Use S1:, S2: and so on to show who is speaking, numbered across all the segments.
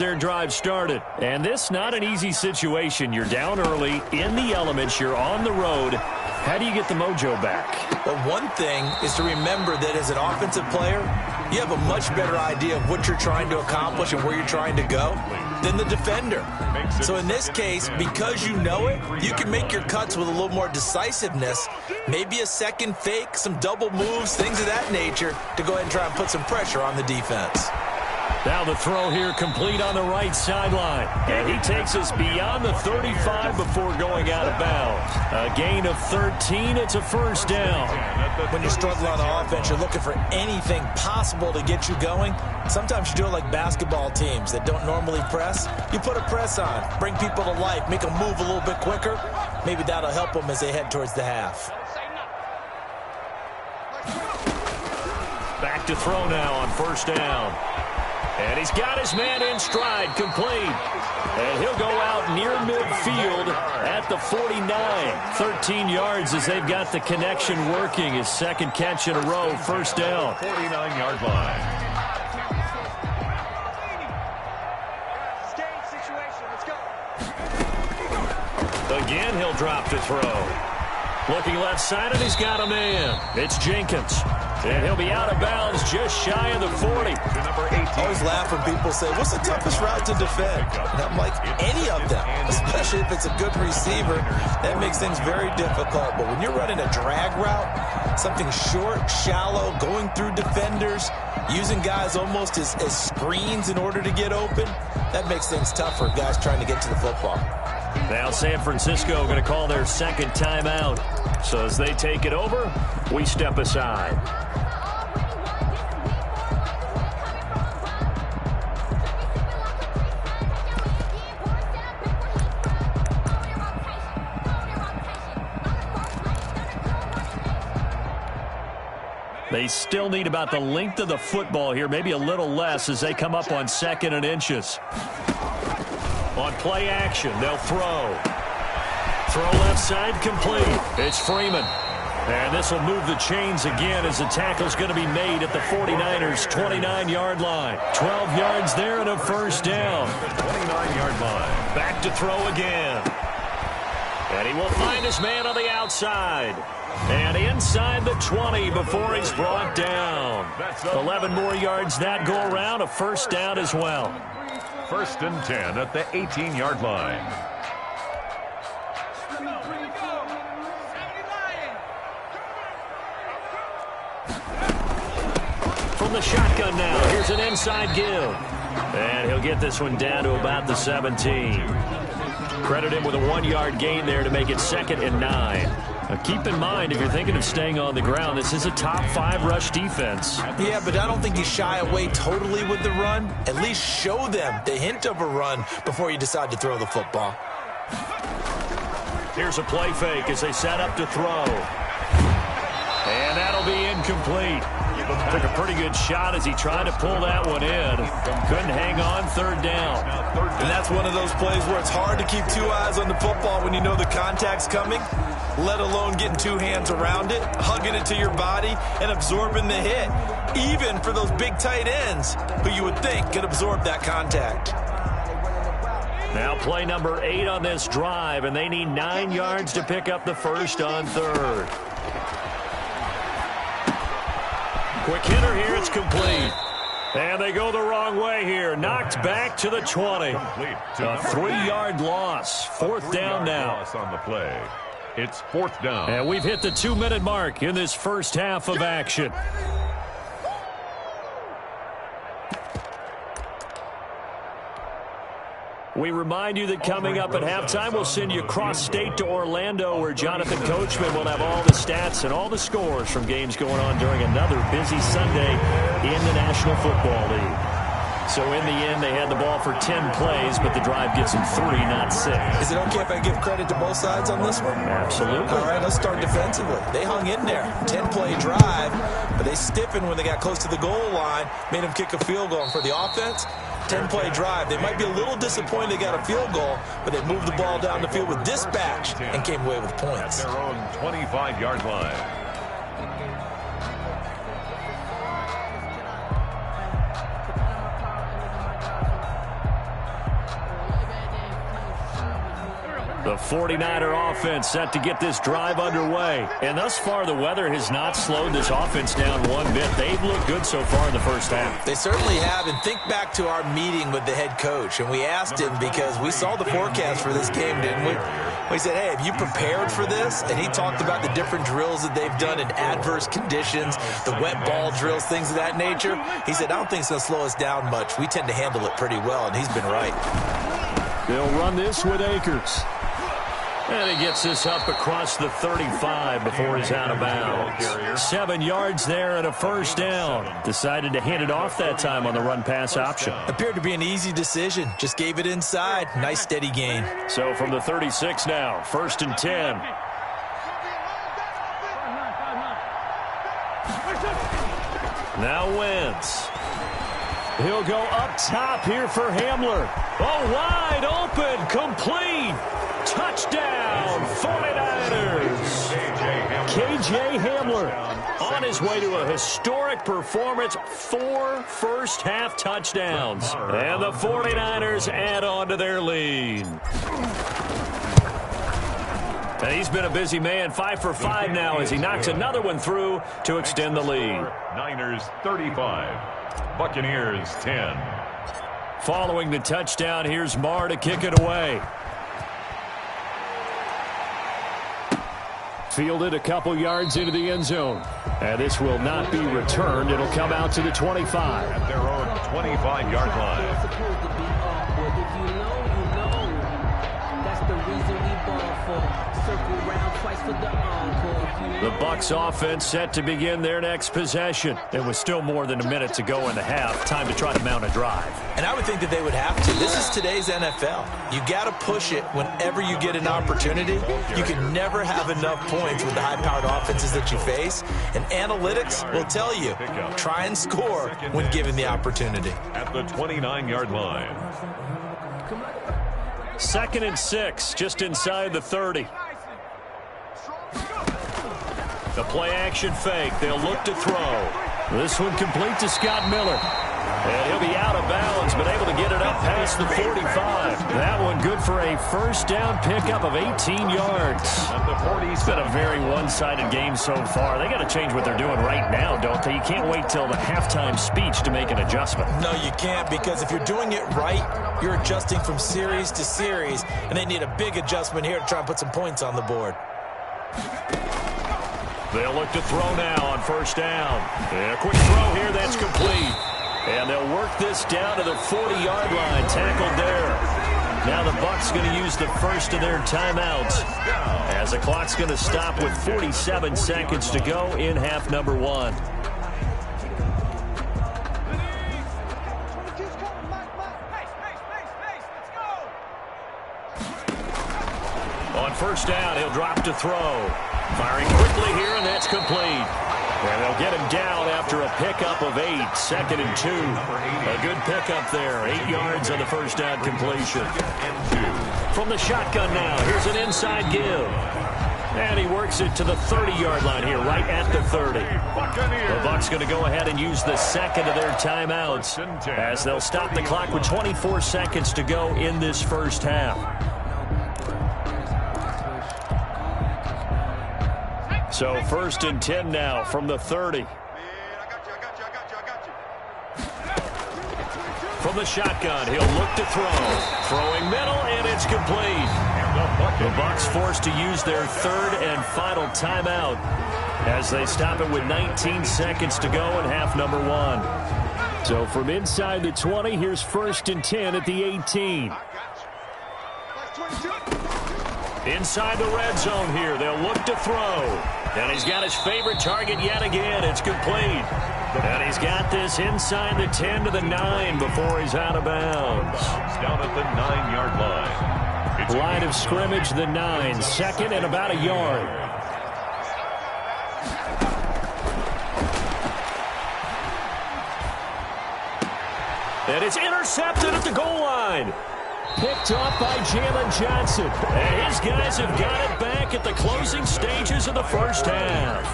S1: Their drive started. And this not an easy situation. You're down early, in the elements, you're on the road. How do you get the mojo back?
S2: Well, one thing is to remember that as an offensive player, you have a much better idea of what you're trying to accomplish and where you're trying to go than the defender. So in this case, because you know it, you can make your cuts with a little more decisiveness, maybe a second fake, some double moves, things of that nature, to go ahead and try and put some pressure on the defense.
S1: Now the throw here complete on the right sideline. And he takes us beyond the 35 before going out of bounds. A gain of 13. It's a first down.
S2: When you're struggling on offense, you're looking for anything possible to get you going. Sometimes you do it like basketball teams that don't normally press. You put a press on, bring people to life, make them move a little bit quicker. Maybe that'll help them as they head towards the half.
S1: Back to throw now on first down. And he's got his man in stride, complete. And he'll go out near midfield at the 49. 13 yards as they've got the connection working. His second catch in a row, first down.
S3: 49-yard line.
S1: Again, he'll drop to throw. Looking left side, and he's got a man. It's Jenkins. And he'll be out of bounds just shy of the 40.
S2: I always laugh when people say, what's the toughest route to defend? And I'm like, any of them, especially if it's a good receiver. That makes things very difficult. But when you're running a drag route, something short, shallow, going through defenders, using guys almost as screens in order to get open, that makes things tough for guys trying to get to the football.
S1: Now San Francisco going to call their second timeout. So as they take it over, we step aside. They still need about the length of the football here, maybe a little less as they come up on 2nd and inches. On play action, they'll throw. Throw left side complete. It's Freeman. And this will move the chains again as the tackle's going to be made at the 49ers' 29-yard line. 12 yards there and a first down.
S3: 29-yard line.
S1: Back to throw again. And he will find his man on the outside. And inside the 20 before he's brought down. 11 more yards that go around, a first down as well.
S3: 1st and 10 at the 18-yard line.
S1: From the shotgun now, here's an inside give. And he'll get this one down to about the 17. Credit him with a 1-yard gain there to make it 2nd and 9. Now keep in mind, if you're thinking of staying on the ground, this is a top 5 rush defense.
S2: Yeah, but I don't think you shy away totally with the run. At least show them the hint of a run before you decide to throw the football.
S1: Here's a play fake as they set up to throw. And that'll be incomplete. Took a pretty good shot as he tried to pull that one in. Couldn't hang on, 3rd down.
S2: And that's one of those plays where it's hard to keep 2 eyes on the football when you know the contact's coming, let alone getting 2 hands around it, hugging it to your body, and absorbing the hit. Even for those big tight ends who you would think could absorb that contact.
S1: Now play number 8 on this drive, and they need 9 yards to pick up the first on 3rd. Quick hitter here, it's complete. And they go the wrong way here. Knocked back to the 20. A 3-yard loss. 4th down now.
S3: On the play. It's 4th down.
S1: And we've hit the 2-minute mark in this first half of action. We remind you that coming up at halftime, we'll send you cross-state to Orlando, where Jonathan Coachman will have all the stats and all the scores from games going on during another busy Sunday in the National Football League. So in the end, they had the ball for 10 plays, but the drive gets them 3, not 6.
S2: Is it okay if I give credit to both sides on this one?
S1: Absolutely.
S2: All right, let's start defensively. They hung in there. 10-play drive, but they stiffened when they got close to the goal line, made them kick a field goal. And for the offense, 10-play drive. They might be a little disappointed they got a field goal, but they moved the ball down the field with dispatch and came away with points.
S3: At their own 25-yard line.
S1: The 49er offense set to get this drive underway. And thus far, the weather has not slowed this offense down one bit. They've looked good so far in the first half.
S2: They certainly have. And think back to our meeting with the head coach. And we asked him, because we saw the forecast for this game, didn't we? We said, hey, have you prepared for this? And he talked about the different drills that they've done in adverse conditions, the wet ball drills, things of that nature. He said, I don't think it's going to slow us down much. We tend to handle it pretty well, and he's been right.
S1: They'll run this with Akers. And he gets this up across the 35 before he's out of bounds. 7 yards there and a first down. Decided to hand it off that time on the run-pass option.
S2: Appeared to be an easy decision. Just gave it inside. Nice steady gain.
S1: So from the 36 now, 1st and 10. Now Wentz. He'll go up top here for Hamler. Oh, wide open, complete. Touchdown, 49ers. KJ Hamler on his way to a historic performance, 4 first-half touchdowns. And the 49ers add on to their lead. And he's been a busy man, 5 for 5 now as he knocks another one through to extend the lead.
S3: Niners 35, Buccaneers 10.
S1: Following the touchdown, here's Marr to kick it away. Fielded a couple yards into the end zone. And this will not be returned. It'll come out to the 25.
S3: At their own 25-yard line.
S1: The Bucs offense set to begin their next possession. There was still more than a minute to go in the half. Time to try to mount a drive.
S2: And I would think that they would have to. This is today's NFL. You got to push it whenever you get an opportunity. You can never have enough points with the high-powered offenses that you face. And analytics will tell you, try and score when given the opportunity.
S3: At the 29-yard line.
S1: 2nd and 6, just inside the 30. The play-action fake. They'll look to throw. This one complete to Scott Miller. And he'll be out of bounds, but able to get it up past the 45. That one good for a first down pickup of 18 yards. It's been a very one-sided game so far. They got to change what they're doing right now, don't they? You can't wait till the halftime speech to make an adjustment.
S2: No, you can't, because if you're doing it right, you're adjusting from series to series, and they need a big adjustment here to try and put some points on the board.
S1: They'll look to throw now on first down. And a quick throw here, that's complete. And they'll work this down to the 40-yard line, tackled there. Now the Bucs going to use the first of their timeouts as the clock's going to stop with 47 seconds to go in half number 1. On first down, he'll drop to throw. Firing quickly here, and that's complete. And they'll get him down after a pickup of 8, 2nd and 2. A good pickup there, 8 yards on the first down completion. From the shotgun now, here's an inside give. And he works it to the 30-yard line here, right at the 30. The Bucs going to go ahead and use the second of their timeouts as they'll stop the clock with 24 seconds to go in this first half. So 1st and 10 now from the 30. From the shotgun, he'll look to throw. Throwing middle, and it's complete. The Bucs forced to use their 3rd and final timeout as they stop it with 19 seconds to go in half number 1. So from inside the 20, here's 1st and 10 at the 18. Inside the red zone here, they'll look to throw. And he's got his favorite target yet again. It's complete. And he's got this inside the 10 to the 9 before he's out of bounds.
S3: Down at the 9-yard line.
S1: Line of scrimmage, the 9. 2nd and about a yard. And it's intercepted at the goal line. Picked off by Jalen Johnson. And his guys have got it back at the closing stages of the first half.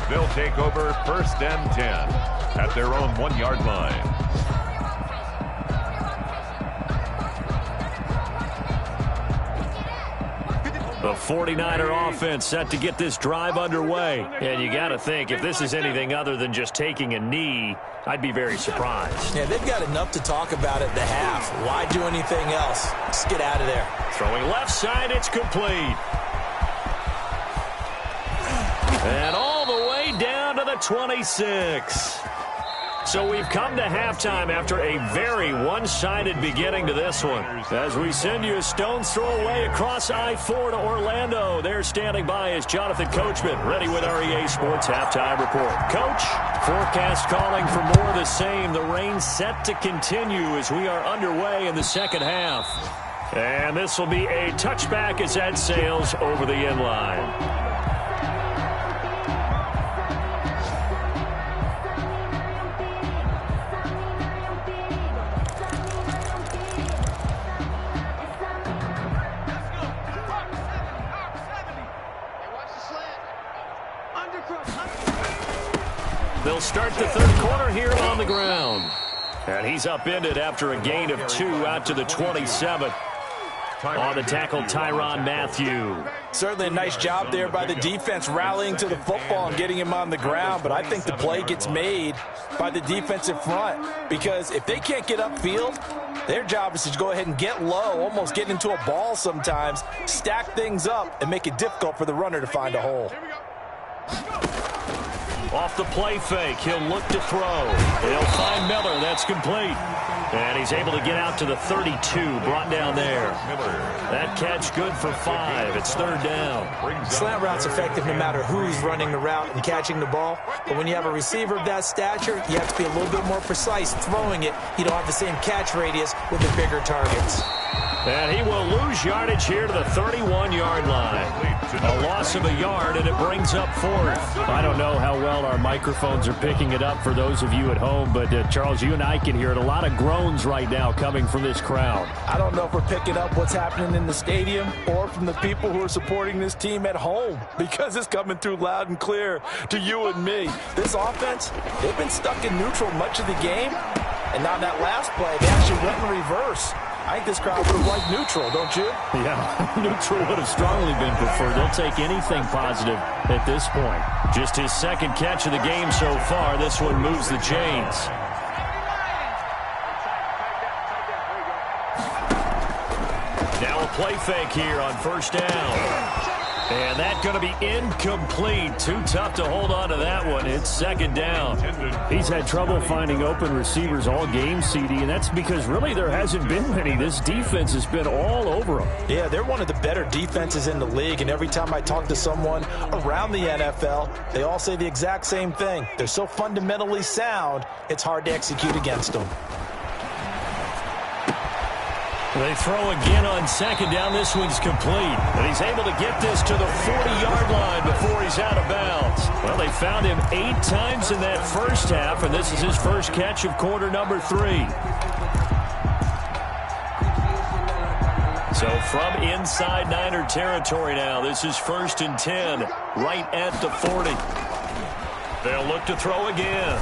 S3: They'll take over 1st and 10 at their own 1-yard line.
S1: 49er offense set to get this drive underway. And you got to think, if this is anything other than just taking a knee, I'd be very surprised.
S2: Yeah, they've got enough to talk about at the half. Why do anything else? Just get out of there.
S1: Throwing left side, it's complete. And all the way down to the 26. So we've come to halftime after a very one-sided beginning to this one. As we send you a stone's throw away across I-4 to Orlando. There standing by is Jonathan Coachman, ready with our EA Sports Halftime Report. Coach, forecast calling for more of the same. The rain set to continue as we are underway in the second half. And this will be a touchback as that sails over the end line. They'll start the third quarter here on the ground. And he's upended after a gain of 2 out to the 27. On the tackle, Tyrann Mathieu.
S2: Certainly a nice job there by the defense rallying to the football and getting him on the ground. But I think the play gets made by the defensive front. Because if they can't get upfield, their job is to go ahead and get low, almost get into a ball sometimes, stack things up, and make it difficult for the runner to find a hole.
S1: Off the play fake, he'll look to throw. He'll find Miller. That's complete. And he's able to get out to the 32, brought down there. That catch good for 5. It's third down.
S2: Slant route's effective no matter who's running the route and catching the ball. But when you have a receiver of that stature, you have to be a little bit more precise throwing it. You don't have the same catch radius with the bigger targets.
S1: And he will lose yardage here to the 31-yard line. A loss of a yard, and it brings up 4th. I don't know how well our microphones are picking it up for those of you at home, but Charles, you and I can hear it. A lot of groans right now coming from this crowd.
S2: I don't know if we're picking up what's happening in the stadium or from the people who are supporting this team at home, because it's coming through loud and clear to you and me. This offense, they've been stuck in neutral much of the game, and now that last play, they actually went in reverse. I think this crowd would have liked neutral, don't you?
S1: Yeah, neutral would have strongly been preferred. They'll take anything positive at this point. Just his second catch of the game so far. This one moves the chains. Now a play fake here on first down. And that's going to be incomplete. Too tough to hold on to that one. It's second down. He's had trouble finding open receivers all game, CD, and that's because really there hasn't been many. This defense has been all over them.
S2: Yeah, they're one of the better defenses in the league, and every time I talk to someone around the NFL, they all say the exact same thing. They're so fundamentally sound, it's hard to execute against them.
S1: They throw again on second down. This one's complete. And he's able to get this to the 40-yard line before he's out of bounds. Well, they found him 8 times in that first half, and this is his first catch of quarter number 3. So from inside Niner territory now, this is 1st and 10, right at the 40. They'll look to throw again.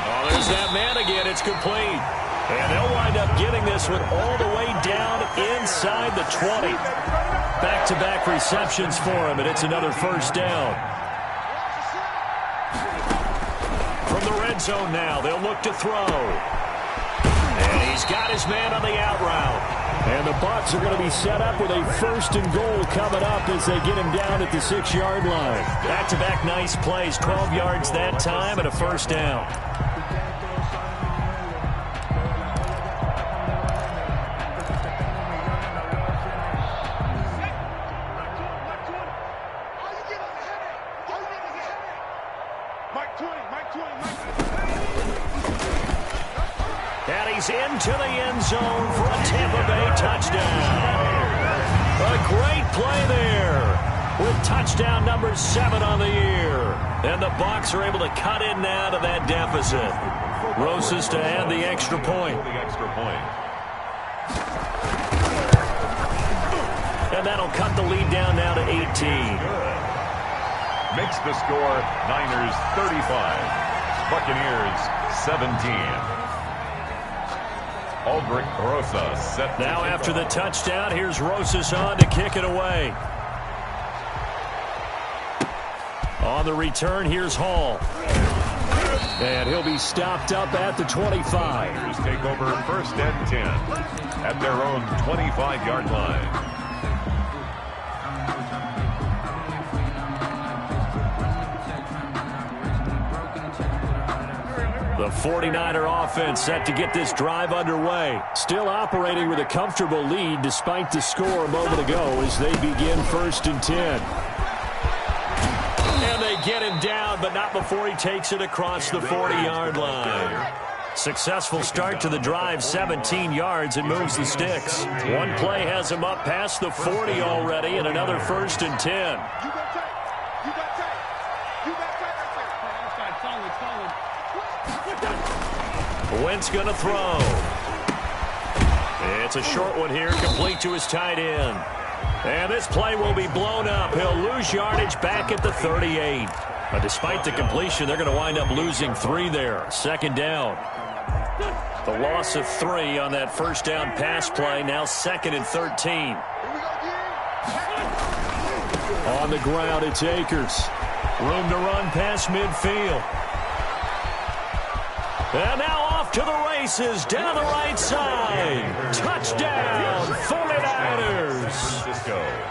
S1: Oh, there's that man again. It's complete. And they'll wind up getting this one all the way down inside the 20. Back-to-back receptions for him, and it's another first down. From the red zone now, they'll look to throw. And he's got his man on the out route. And the Bucs are going to be set up with a 1st and goal coming up as they get him down at the 6-yard line. Back-to-back nice plays, 12 yards that time and a first down. And he's into the end zone for a Tampa Bay touchdown. A great play there with touchdown number 7 on the year. And the Bucs are able to cut in now to that deficit. Rosas to add the extra point. And that'll cut the lead down now to 18.
S3: Makes the score Niners 35, Buccaneers 17. Aldrich Rosas set.
S1: Now after the touchdown, here's Rosas on to kick it away. On the return, here's Hall. And he'll be stopped up at the 25.
S3: Niners take over 1st and 10 at their own 25-yard line.
S1: The 49er offense set to get this drive underway. Still operating with a comfortable lead despite the score a moment ago as they begin 1st and 10. And they get him down, but not before he takes it across the 40-yard line. Successful start to the drive, 17 yards, and moves the sticks. One play has him up past the 40 already, and another 1st and 10. Wentz going to throw. It's a short one here, complete to his tight end. And this play will be blown up. He'll lose yardage back at the 38. But despite the completion, they're going to wind up losing 3 there. 2nd down. The loss of 3 on that 1st down pass play. Now 2nd and 13. On the ground, it's Akers. Room to run past midfield. And now off to the races down the right side. Touchdown, 49ers.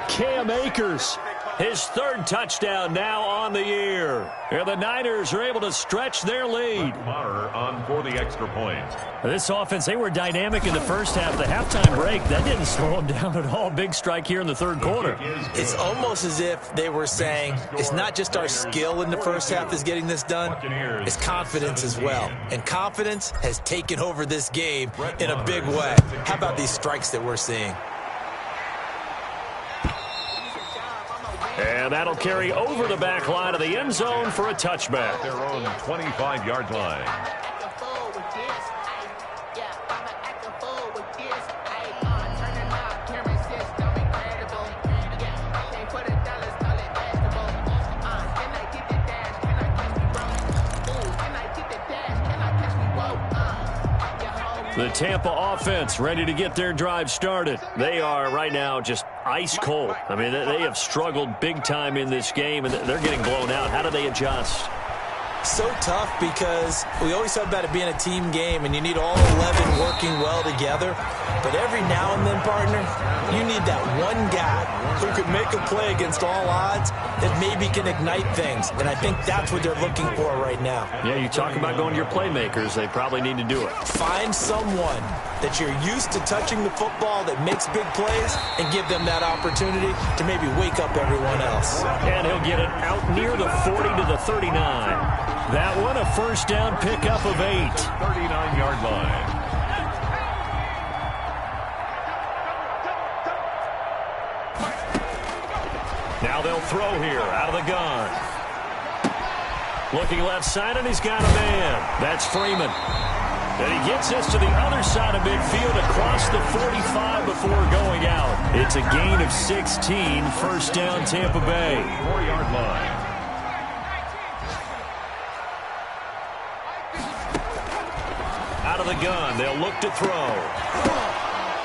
S1: Cam Akers, his 3rd touchdown now on the year. And the Niners are able to stretch their lead.
S3: On for the extra point.
S1: This offense, they were dynamic in the first half. The halftime break, that didn't slow them down at all. Big strike here in the 3rd quarter.
S2: It's almost as if they were saying, it's not just our skill in the first half that's getting this done, it's confidence as well. And confidence has taken over this game in a big way. How about these strikes that we're seeing?
S1: And that'll carry over the back line of the end zone for a touchback.
S3: Their own 25-yard line.
S1: The Tampa offense ready to get their drive started. They are right now just ice cold. I mean, they have struggled big time in this game, and they're getting blown out. How do they adjust?
S2: So tough because we always talk about it being a team game, and you need all 11 working well together. But every now and then, partner, you need that one guy who could make a play against all odds that maybe can ignite things. And I think that's what they're looking for right now.
S1: Yeah, you talk about going to your playmakers. They probably need to do it.
S2: Find someone that you're used to touching the football that makes big plays and give them that opportunity to maybe wake up everyone else.
S1: And he'll get it out near the 40 to the 39. That one, a 1st down pickup of 8.
S3: 39-yard line.
S1: Now they'll throw here out of the gun. Looking left side, and he's got a man. That's Freeman. And he gets this to the other side of midfield across the 45 before going out. It's a gain of 16, 1st down Tampa Bay.
S3: 4-yard line.
S1: Out of the gun, they'll look to throw.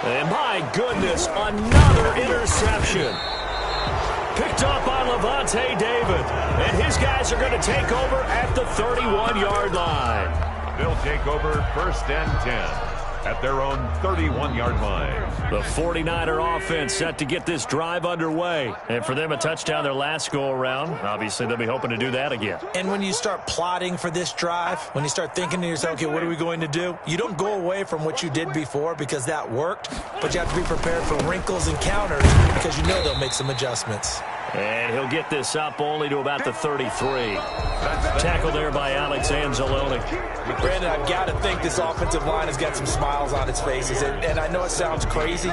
S1: And my goodness, another interception. Picked up by Levante David. And his guys are going to take over at the 31-yard line.
S3: They'll take over 1st and 10 at their own 31-yard line.
S1: The 49er offense set to get this drive underway. And for them, a touchdown their last go-around. Obviously, they'll be hoping to do that again.
S2: And when you start plotting for this drive, when you start thinking to yourself, okay, what are we going to do? You don't go away from what you did before because that worked, but you have to be prepared for wrinkles and counters because you know they'll make some adjustments.
S1: And he'll get this up only to about the 33. Tackle there by Alex Anzalone.
S2: Brandon, I've got to think this offensive line has got some smiles on its faces. And I know it sounds crazy,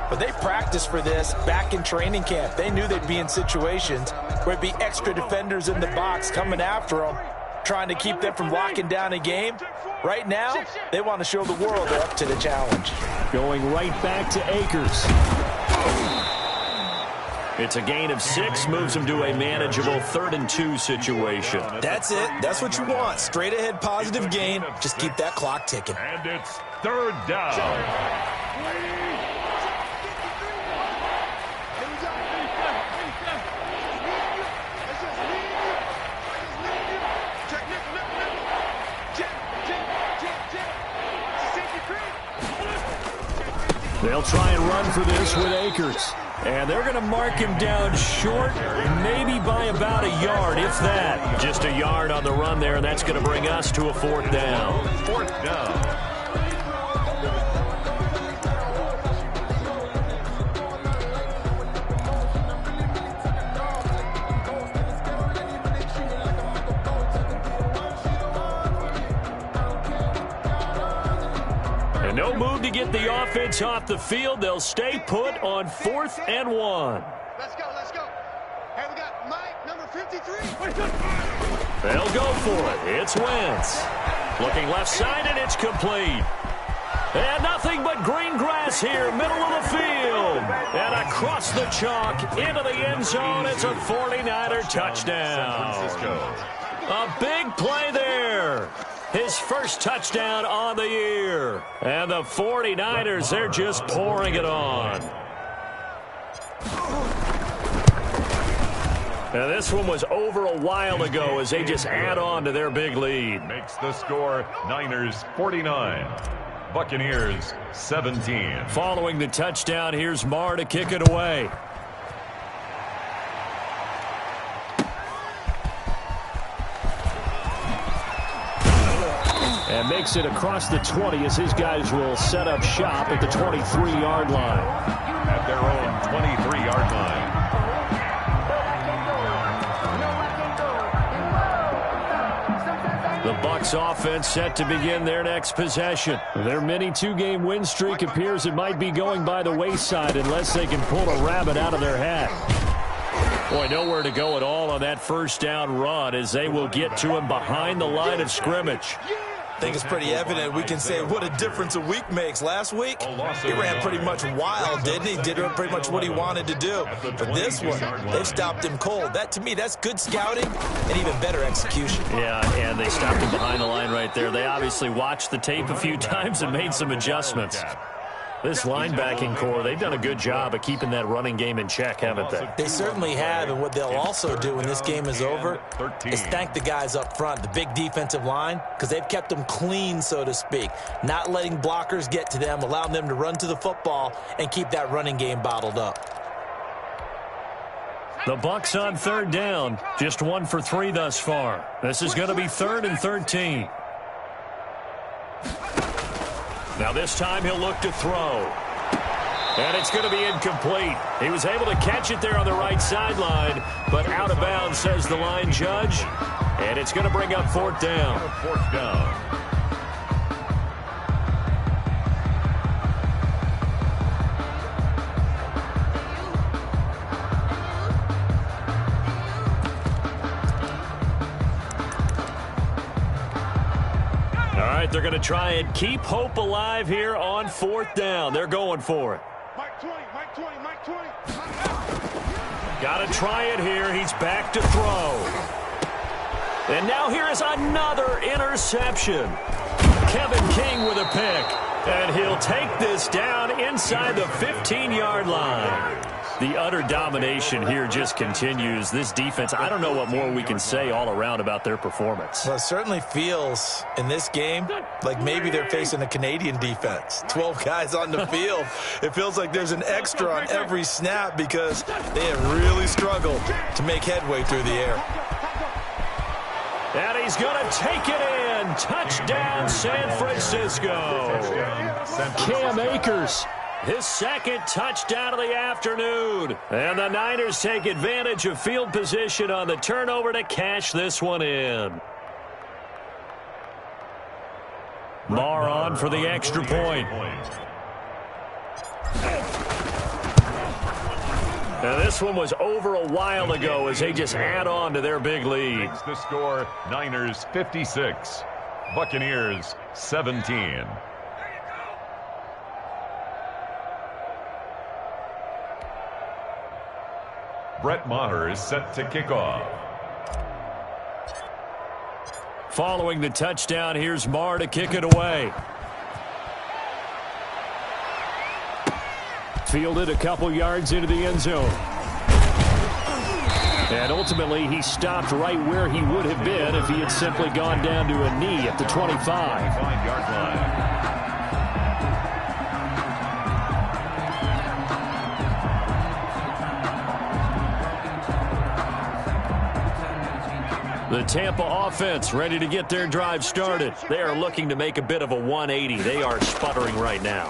S2: but they practiced for this back in training camp. They knew they'd be in situations where it'd be extra defenders in the box coming after them, trying to keep them from locking down a game. Right now, they want to show the world they're up to the challenge.
S1: Going right back to Akers. It's a gain of 6, moves him to a manageable 3rd and 2 situation.
S2: That's it. That's what you want. Straight ahead positive gain. Just keep that clock ticking.
S3: And it's third down.
S1: They'll try and run for this with Akers. And they're going to mark him down short, maybe by about a yard, if that. Just a yard on the run there, and that's going to bring us to a fourth down.
S3: Fourth down.
S1: No move to get the offense off the field. They'll stay put on 4th and 1.
S4: Let's go, let's go. Hey, we got Mike, number 53.
S1: They'll go for it. It's Wentz. Looking left side, and it's complete. And nothing but green grass here, middle of the field. And across the chalk, into the end zone. It's a 49er touchdown. A big play there. His first touchdown on the year. And the 49ers, they're just pouring it on. Now this one was over a while ago as they just add on to their big lead.
S3: Makes the score Niners 49. Buccaneers 17.
S1: Following the touchdown, here's Marr to kick it away. And makes it across the 20 as his guys will set up shop at the 23-yard line.
S3: At their own 23-yard line.
S1: The Bucs offense set to begin their next possession. Their mini two-game win streak appears it might be going by the wayside unless they can pull a rabbit out of their hat. Boy, nowhere to go at all on that first down run as they will get to him behind the line of scrimmage.
S2: I think it's pretty evident. We can say what a difference a week makes. Last week, he ran pretty much wild, didn't he? Did pretty much what he wanted to do. But this one, they've stopped him cold. That, to me, that's good scouting and even better execution.
S1: Yeah, and they stopped him behind the line right there. They obviously watched the tape a few times and made some adjustments. This linebacking core, they've done a good job of keeping that running game in check, haven't they?
S2: They certainly have, and what they'll also do when this game is over is thank the guys up front, the big defensive line, because they've kept them clean, so to speak, not letting blockers get to them, allowing them to run to the football and keep that running game bottled up.
S1: The Bucs on third down, just 1 for 3 thus far. This is going to be 3rd and 13. Now this time he'll look to throw. And it's going to be incomplete. He was able to catch it there on the right sideline, but out of bounds, says the line judge. And it's going to bring up 4th down.
S3: 4th down.
S1: They're going to try and keep hope alive here on 4th down. They're going for it.
S4: Mike 20, Mike 20, Mike 20.
S1: Got to try it here. He's back to throw. And now here is another interception. Kevin King with a pick. And he'll take this down inside the 15-yard line. The utter domination here just continues. This defense, I don't know what more we can say all around about their performance.
S2: Well, it certainly feels in this game like maybe they're facing a Canadian defense. 12 guys on the field. It feels like there's an extra on every snap because they have really struggled to make headway through the air.
S1: And he's going to take it in. Touchdown, San Francisco. Cam Akers. His second touchdown of the afternoon. And the Niners take advantage of field position on the turnover to cash this one in. Marr on for the extra point. Now this one was over a while ago as they just add on to their big lead.
S3: Makes the score Niners 56. Buccaneers 17. Brett Maher is set to kick off.
S1: Following the touchdown, here's Marr to kick it away. Fielded a couple yards into the end zone. And ultimately, he stopped right where he would have been if he had simply gone down to a knee at the 25.
S3: 25-yard line.
S1: The Tampa offense ready to get their drive started. They are looking to make a bit of a 180. They are sputtering right now.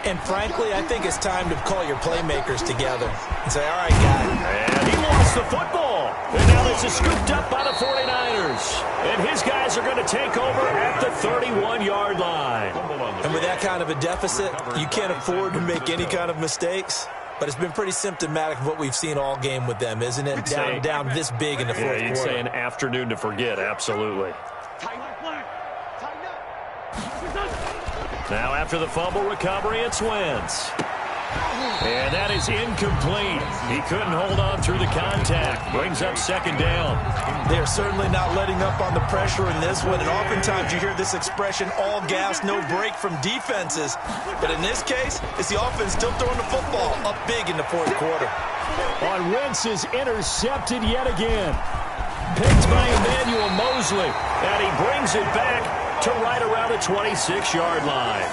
S2: And frankly, I think it's time to call your playmakers together and say, all right, guys.
S1: And he lost the football. And now this is scooped up by the 49ers. And his guys are going to take over at the 31-yard line.
S2: And with that kind of a deficit, you can't afford to make any kind of mistakes. But it's been pretty symptomatic of what we've seen all game with them, isn't it? Down this big in the fourth quarter.
S1: You'd say an afternoon to forget, absolutely. Now after the fumble recovery, it's Wentz. And that is incomplete. He couldn't hold on through the contact. Brings up second down.
S2: They're certainly not letting up on the pressure in this one. And oftentimes you hear this expression, all gas, no break from defenses. But in this case, it's the offense still throwing the football up big in the fourth quarter.
S1: On Wentz is intercepted yet again. Picked by Emmanuel Mosley. And he brings it back to right around the 26-yard line.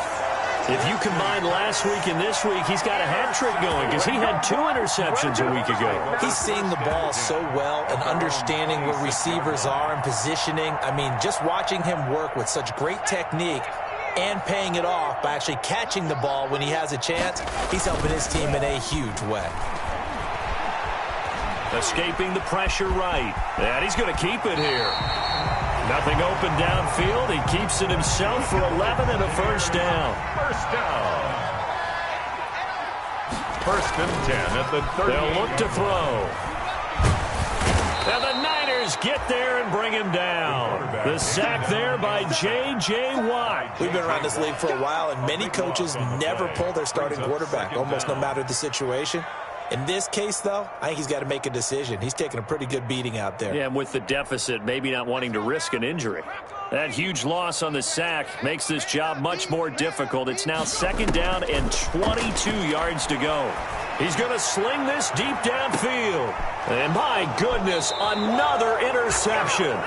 S1: If you combine last week and this week, he's got a hat trick going because he had 2 interceptions a week ago.
S2: He's seeing the ball so well and understanding where receivers are and positioning. I mean, just watching him work with such great technique and paying it off by actually catching the ball when he has a chance, he's helping his team in a huge way.
S1: Escaping the pressure right. And he's going to keep it here. Nothing open downfield. He keeps it himself for 11 and a first down.
S3: First down. First and 10 at the 30.
S1: They'll look to throw. And the Niners get there and bring him down. The sack there by J.J. Watt.
S2: We've been around this league for a while, and many coaches never pull their starting quarterback, almost no matter the situation. In this case, though, I think he's got to make a decision. He's taking a pretty good beating out there.
S1: Yeah, and with the deficit, maybe not wanting to risk an injury. That huge loss on the sack makes this job much more difficult. It's now second down and 22 yards to go. He's going to sling this deep downfield. And my goodness, another interception.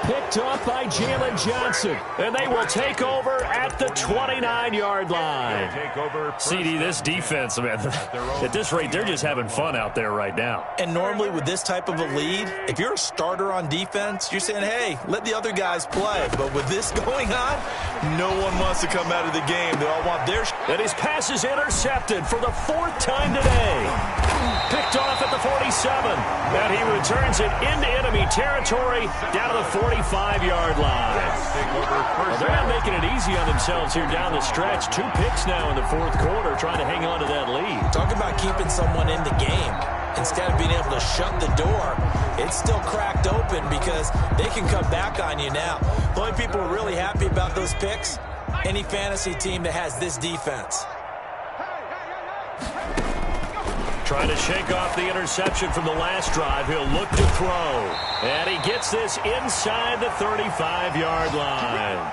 S1: Picked up by Jalen Johnson. And they will take over at the 29-yard line. CD, this defense, man, at this rate, they're just having fun out there right now.
S2: And normally with this type of a lead, if you're a starter on defense, you're saying, hey, let the other guys play. But with this going on, no one wants to come out of the game. They all want their
S1: And his pass is intercepted for the 4th time today. Picked off at the 47. And he returns it into enemy territory down to the 45-yard line. Well, they're not making it easy on themselves here down the stretch. 2 picks now in the fourth quarter trying to hang on to that lead.
S2: Talk about keeping someone in the game. Instead of being able to shut the door, it's still cracked open because they can come back on you now. The only people who are really happy about those picks, any fantasy team that has this defense.
S1: Trying to shake off the interception from the last drive. He'll look to throw. And he gets this inside the 35-yard line.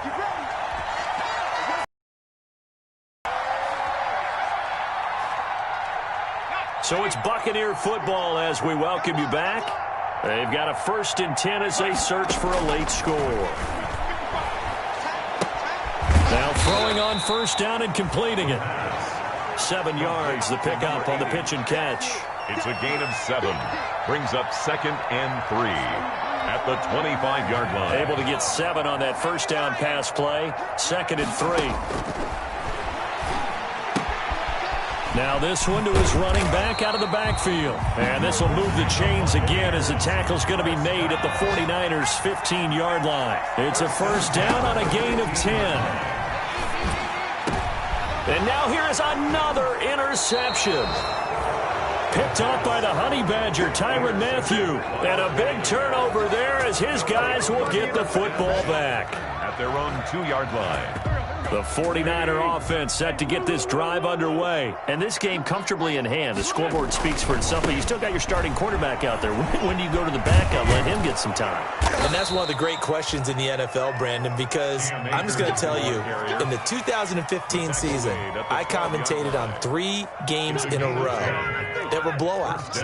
S1: So it's Buccaneer football as we welcome you back. They've got a 1st and 10 as they search for a late score. Now throwing on first down and completing it. 7 yards, the pickup on the pitch and catch.
S3: It's a gain of 7. Brings up 2nd and 3 at the 25-yard line.
S1: Able to get 7 on that first down pass play. 2nd and 3. Now this one to his running back out of the backfield. And this will move the chains again as the tackle's going to be made at the 49ers' 15-yard line. It's a first down on a gain of 10. And now here is another interception. Picked up by the Honey Badger, Tyrann Mathieu. And a big turnover there as his guys will get the football back.
S3: At their own 2-yard line.
S1: The 49er offense set to get this drive underway. And this game comfortably in hand. The scoreboard speaks for itself, but you still got your starting quarterback out there. When do you go to the backup, let him get some time?
S2: And that's one of the great questions in the NFL, Brandon, because I'm just going to tell you, in the 2015 season, I commentated on 3 games in a row that were blowouts.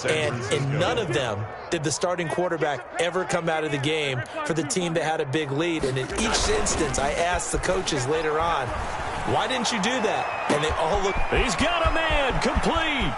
S2: And in none of them did the starting quarterback ever come out of the game for the team that had a big lead. And in each instance, I asked the coaches later on, why didn't you do that? And they all looked.
S1: He's got a man, complete.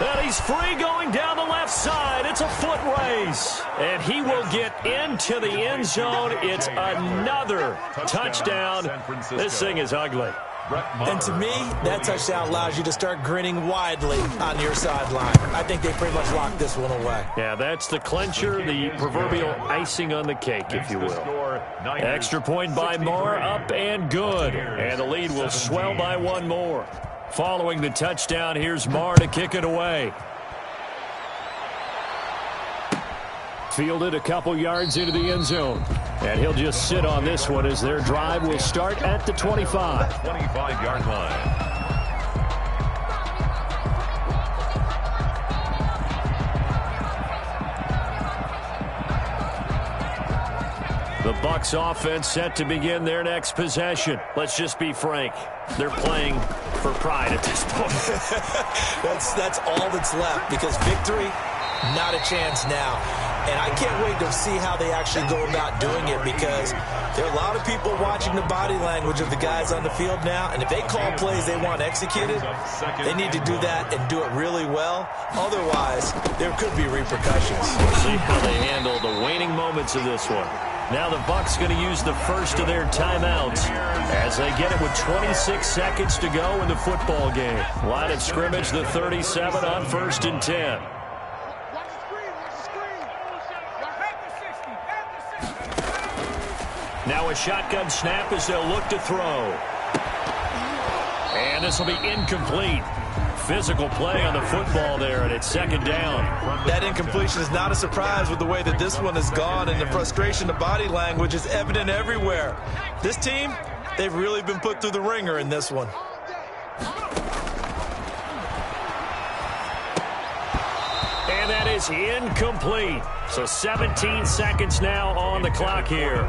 S1: And he's free going down the left side. It's a foot race. And he will get into the end zone. It's another touchdown. This thing is ugly.
S2: And to me, that touchdown allows you to start grinning widely on your sideline. I think they pretty much locked this one away.
S1: Yeah, that's the clincher, the proverbial icing on the cake, if you will. Extra point by Moore, up and good. And the lead will swell by 1 more. Following the touchdown, here's Moore to kick it away. Fielded a couple yards into the end zone. And he'll just sit on this one as their drive will start at the 25.
S3: 25-yard line.
S1: The Bucs offense set to begin their next possession. Let's just be frank. They're playing for pride at this point.
S2: That's all that's left, because victory, not a chance now. And I can't wait to see how they actually go about doing it, because there are a lot of people watching the body language of the guys on the field now, and if they call plays they want executed, they need to do that and do it really well. Otherwise, there could be repercussions.
S1: We'll see how they handle the waning moments of this one. Now the Bucs going to use the first of their timeouts as they get it with 26 seconds to go in the football game. Line of scrimmage, the 37 on 1st and 10. Now a shotgun snap as they'll look to throw. And this will be incomplete. Physical play on the football there, and it's 2nd down.
S2: That incompletion is not a surprise with the way that this one has gone, and the frustration of body language is evident everywhere. This team, they've really been put through the ringer in this one.
S1: And that is incomplete. So 17 seconds now on the clock here.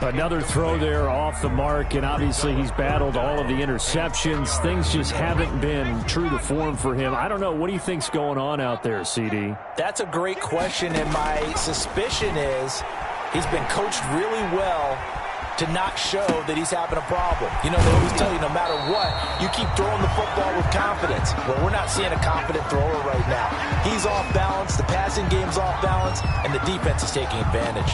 S1: Another throw there off the mark, and obviously he's battled all of the interceptions. Things just haven't been true to form for him. I don't know. What do you think's going on out there, CD?
S2: That's a great question, and my suspicion is he's been coached really well to not show that he's having a problem. You know, they always tell you no matter what, you keep throwing the football with confidence. Well, we're not seeing a confident thrower right now. He's off balance, the passing game's off balance, and the defense is taking advantage.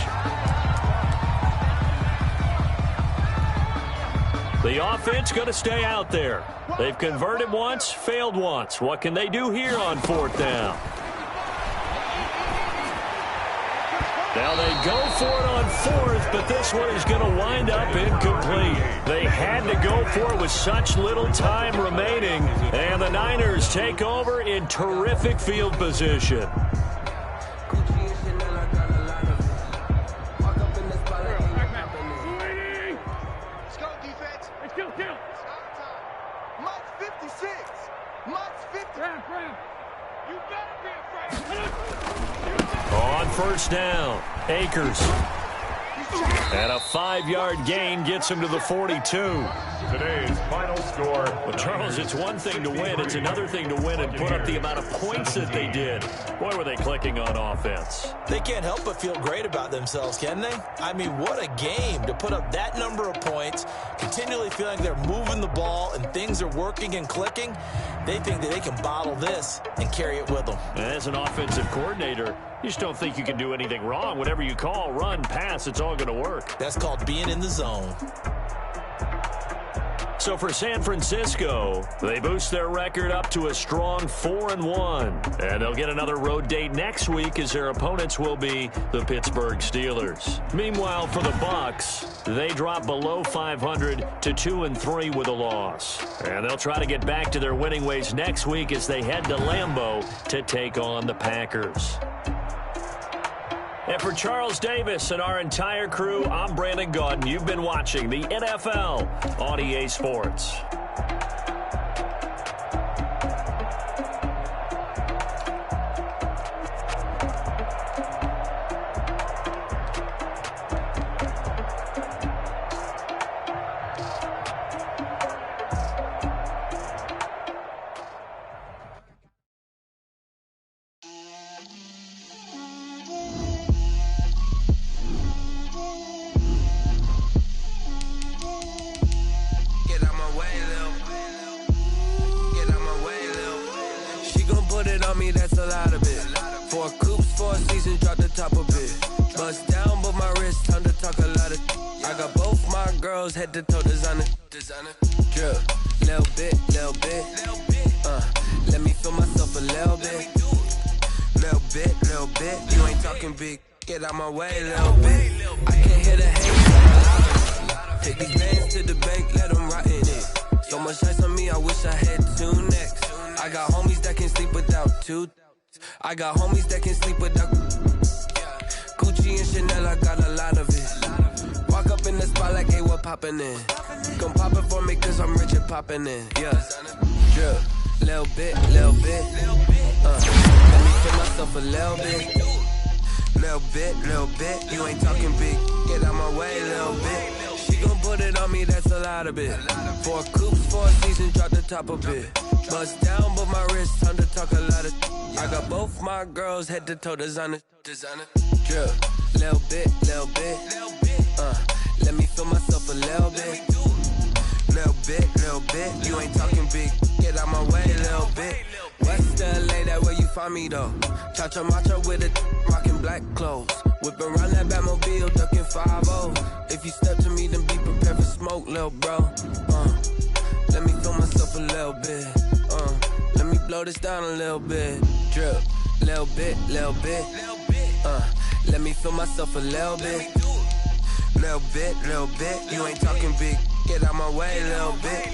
S1: The offense going to stay out there. They've converted once, failed once. What can they do here on 4th down? Now they go for it on 4th, but this one is going to wind up incomplete. They had to go for it with such little time remaining, and the Niners take over in terrific field position. On 1st down, Akers. And a 5-yard gain gets him to the 42.
S3: Today's final score.
S1: Well, Charles, it's one thing to win. It's another thing to win and put up the amount of points that they did. Boy, were they clicking on offense.
S2: They can't help but feel great about themselves, can they? I mean, what a game to put up that number of points, continually feeling they're moving the ball and things are working and clicking. They think that they can bottle this and carry it with them.
S1: As an offensive coordinator, you just don't think you can do anything wrong. Whatever you call, run, pass, it's all going to work.
S2: That's called being in the zone.
S1: So for San Francisco, they boost their record up to a strong 4-1. And they'll get another road date next week as their opponents will be the Pittsburgh Steelers. Meanwhile, for the Bucs, they drop below 500 to 2-3 with a loss. And they'll try to get back to their winning ways next week as they head to Lambeau to take on the Packers. And for Charles Davis and our entire crew, I'm Brandon Gaudin. You've been watching the NFL on EA Sports.
S5: Head to toe designer, drip, little bit, let me feel myself a little bit, you ain't talking big, get out my way, little bit, I can't hear the hate, take these bands to the bank, let them rot in it, so much ice on me, I wish I had two necks, I got homies that can sleep without two, I got homies that can sleep without, Gucci and Chanel, I got a lot of it. Walk up in the spot like, hey, what poppin' in? Come pop it for me, cause I'm rich and poppin' in. Yeah, drip, little bit. Let me feel myself a little bit. You ain't talking big, get out my way, little bit. She gon' put it on me, that's a lot of it. 4 coops, 4 seasons, drop the top a bit. Bust down, but my wrist, time to talk a lot of. I got both my girls, head to toe designer. Drip, little bit. Let me feel myself a little bit. You ain't talking big, get out my way, little bit. West LA, that where you find me though. Cha-cha macha with a rockin' black clothes. Whip around that Batmobile, ducking 5-0. If you step to me, then be prepared for smoke, little bro. Let me feel myself a little bit. Let me blow this down a little bit. Drip, little bit. Let me feel myself a little bit. Little bit, you ain't talking big, get out my way, little bit.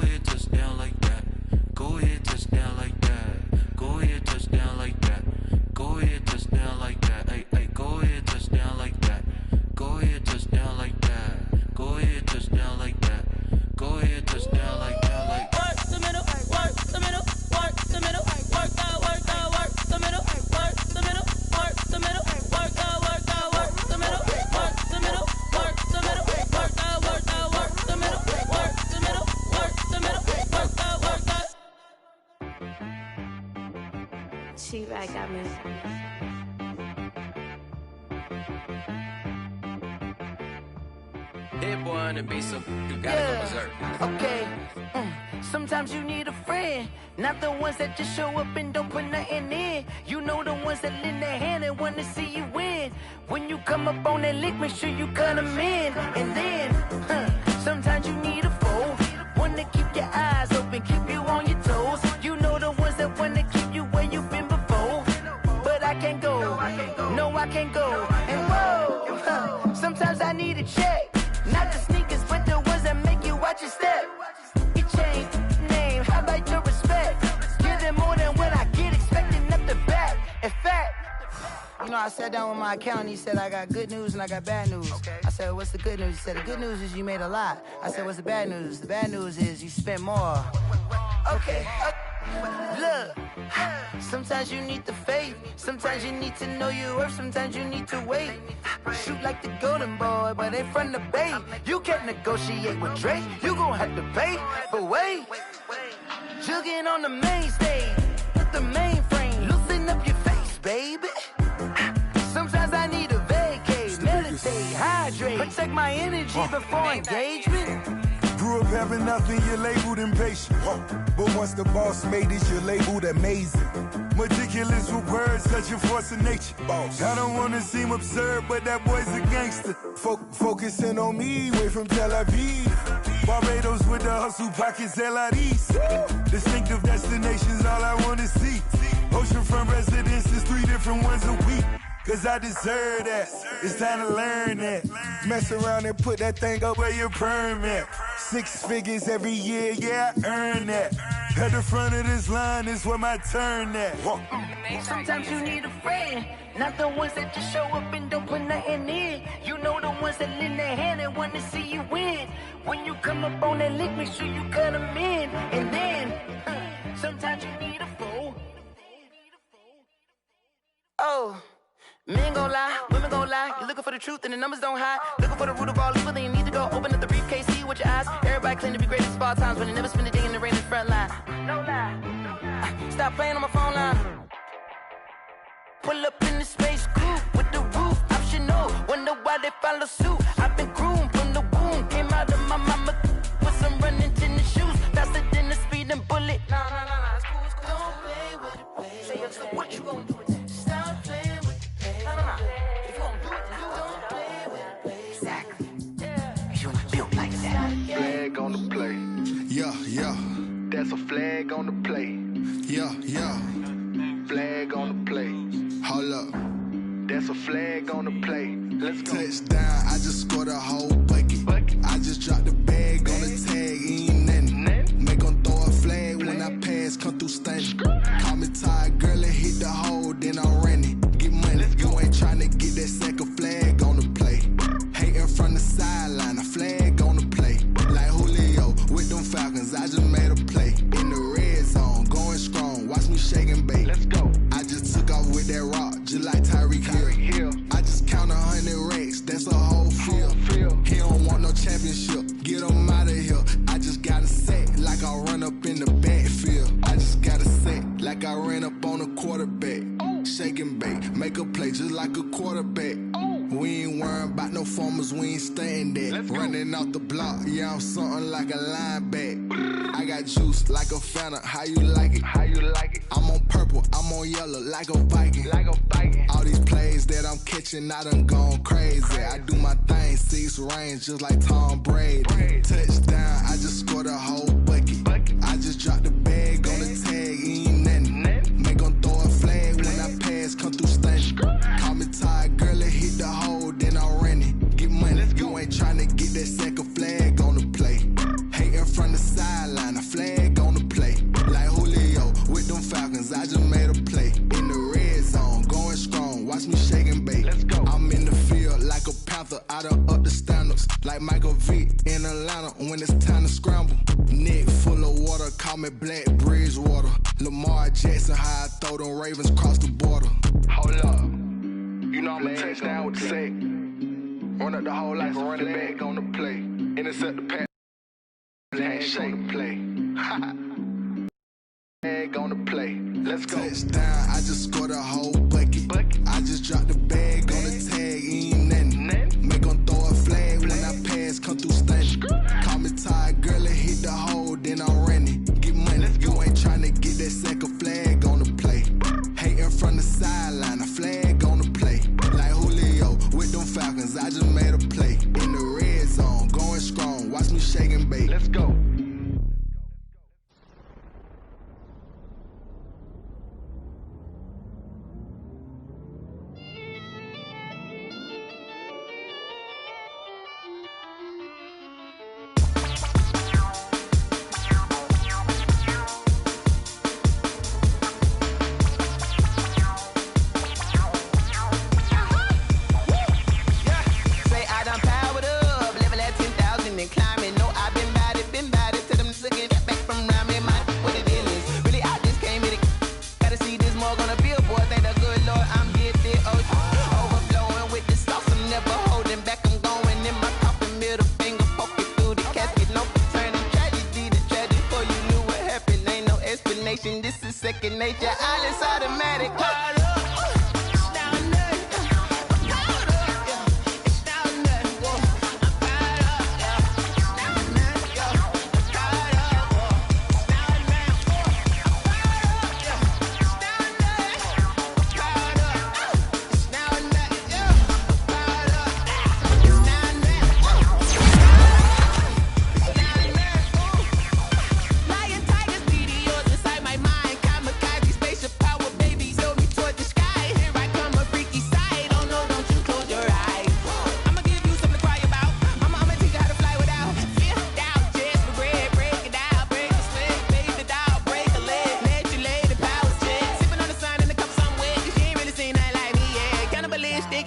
S5: Go ahead, touchdown like that. Go ahead, touchdown like that. Go ahead, touchdown like that. Go ahead, touchdown like that. Hey, go ahead, touchdown like that. Go ahead, touchdown like that. Go ahead, touchdown like that. Go ahead, touchdown like that. Like work the middle, work the middle, work the middle, work out, work the middle, work the middle, work the middle, work out, work the middle, work the middle, work the middle, work out, work the middle, work the middle, work the middle, work out, work out.
S6: She back got me.
S5: wanna be, so you gotta go berserk.
S6: Okay. Sometimes you need a friend, not the ones that just show up and don't put nothing in. You know the ones that lend their hand and wanna see you win. When you come up on that lick, make sure you cut them in. And then, sometimes you need a foe, one to keep your eyes open, keep you on your toes. You know the ones that wanna keep you where you've been before. But I can't go, no I can't go. And whoa, sometimes I need a check, not the sneakers, but the ones that make you watch your step. You change name, how about your respect? Give them more than what I get, expecting up the back. In fact, you know, I sat down with my accountant, he said, I got good news and I got bad news. I said, what's the good news? He said, the good news is you made a lot. I said, what's the bad news? The bad news is you spent more. Okay, look, sometimes you need the faith, sometimes you need to know your worth, sometimes you need to wait. Shoot like the golden boy, but they from the bay. You can't negotiate with Drake, you gon' have to pay. But wait, jugging on the main stage, with the mainframe, loosen up your face, baby. Sometimes I need a vacate, meditate, hydrate, protect my energy before engagement.
S7: Grew up having nothing, you're labeled impatient. But once the boss made it, you're labeled amazing. Meticulous with words, such a force of nature. I don't wanna seem absurd, but that boy's a gangster. Focusing on me, way from Tel Aviv. Barbados with the hustle pockets, LIDs. Distinctive destinations, all I wanna see. Oceanfront residences, 3 different ones a week. Cause I deserve that, it's time to learn that. Mess around and put that thing up where your permit. 6 figures every year, yeah, I earn that. At the front of this line is where my turn at.
S6: Sometimes you need a friend, not the ones that just show up and don't put nothing in. You know the ones that lend their hand and want to see you win. When you come up on that lick, make sure you cut them in. And then, sometimes you need a foe. Oh. Men gon' lie, women gon' lie. You're looking for the truth and the numbers don't hide. Looking for the root of all evil, then you need to go open up the briefcase, see with your eyes. Everybody claim to be greatest of all times, but they never spend a day in the rain in the front line. No lie. Stop playing on my phone line. Pull up in the space coupe with the roof optional. Wonder why they follow suit. I've been groomed from the womb, came out of my mama with some running tennis shoes, faster than the speeding bullet. Nah, it's cool, it's cool. Don't play with it, baby. Say, so what you gon' do with that? Stop playing with it. If you gon' do it, then don't play with it, baby. Exactly. Yeah. You ain't built like that.
S8: Flag on the play.
S7: Yeah.
S8: That's a flag on the play.
S7: Yeah.
S8: Flag on the play.
S7: Hold up.
S8: That's a flag on the play. Let's go.
S7: Touchdown, I just scored a whole bucket. I just dropped the bag on the tag, ain't nothing. Make them throw a flag when I pass, come through stunning. Call me tired, girl, and hit the hole, then I'm running. Get money, you ain't tryna get that second flag on the play. Hating from the sideline, a flag on the play. Like Julio with them Falcons, I just made a play. In the red zone, going strong, watch me shake and bake.
S8: Let's go.
S7: I just took off with that rock, just like Tyreek Hill. I just count 100 racks, that's a whole field. He don't want no championship, get him out of here. I just got a set, like I run up in the backfield. I just got a set, like I ran up on a quarterback. Shake and bake, make a play just like a quarterback. We ain't worrying about no formers, we ain't staying there. Running off the block, yeah, I'm something like a linebacker. I got juice like a Fanta, how you like it? I'm on purple, I'm on yellow, like a Viking. All these plays that I'm catching, I done gone crazy. I do my thing, 6 range, just like Tom Brady. Touchdown, I just scored a whole bucket. I just dropped the bag on the tag, ain't nothing. Make them throw a flag when I pass, come through stunning. Call me tired, girl, and hit the hole, then I'm running. Get money, you ain't tryna get that second flag on the play. Hating from the sideline, a flag on the play. Like Julio with them Falcons, I just made a play. In the red zone, going strong, watch me shake and bake. I'm in the field like a Panther, I done up the standards. Like Michael Vick in Atlanta when it's time to scramble. Neck full of water, call me Black Bridgewater. Lamar Jackson, how I throw them Ravens cross the border.
S8: Hold up. You know I'm a touchdown with the sack. Run up the whole like a running back on the play. Intercept the pass. Flag on the play. Flag on the play. Let's go.
S7: Touchdown, I just scored a whole bucket. I just dropped the bag on the tag, ain't nothing. Make them throw a flag when I pass, come through sake.
S8: Let's go.
S9: This is second nature. All is automatic.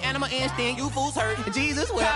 S9: Animal instinct, you fools hurt. Jesus will.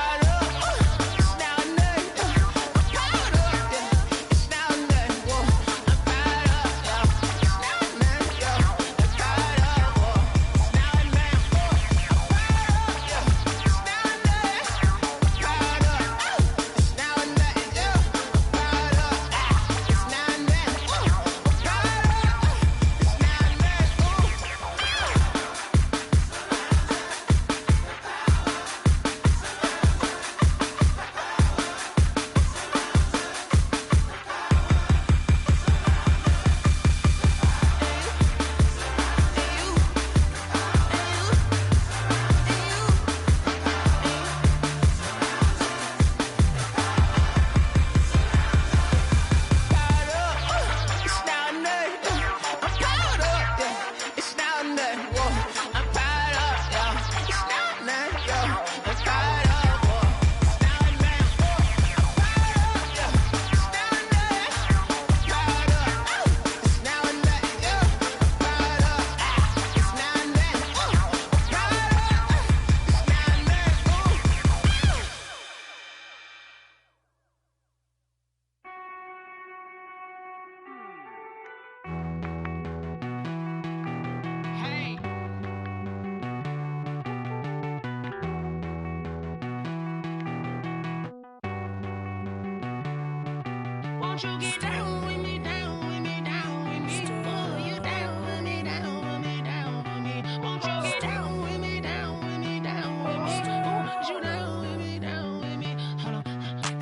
S9: Won't you get down with me, down with me, down with me? Oh, you down with me, down with me, down with me. Won't you get down with me, down with me, down with me? Oh, you down with me, down with me? Hold on.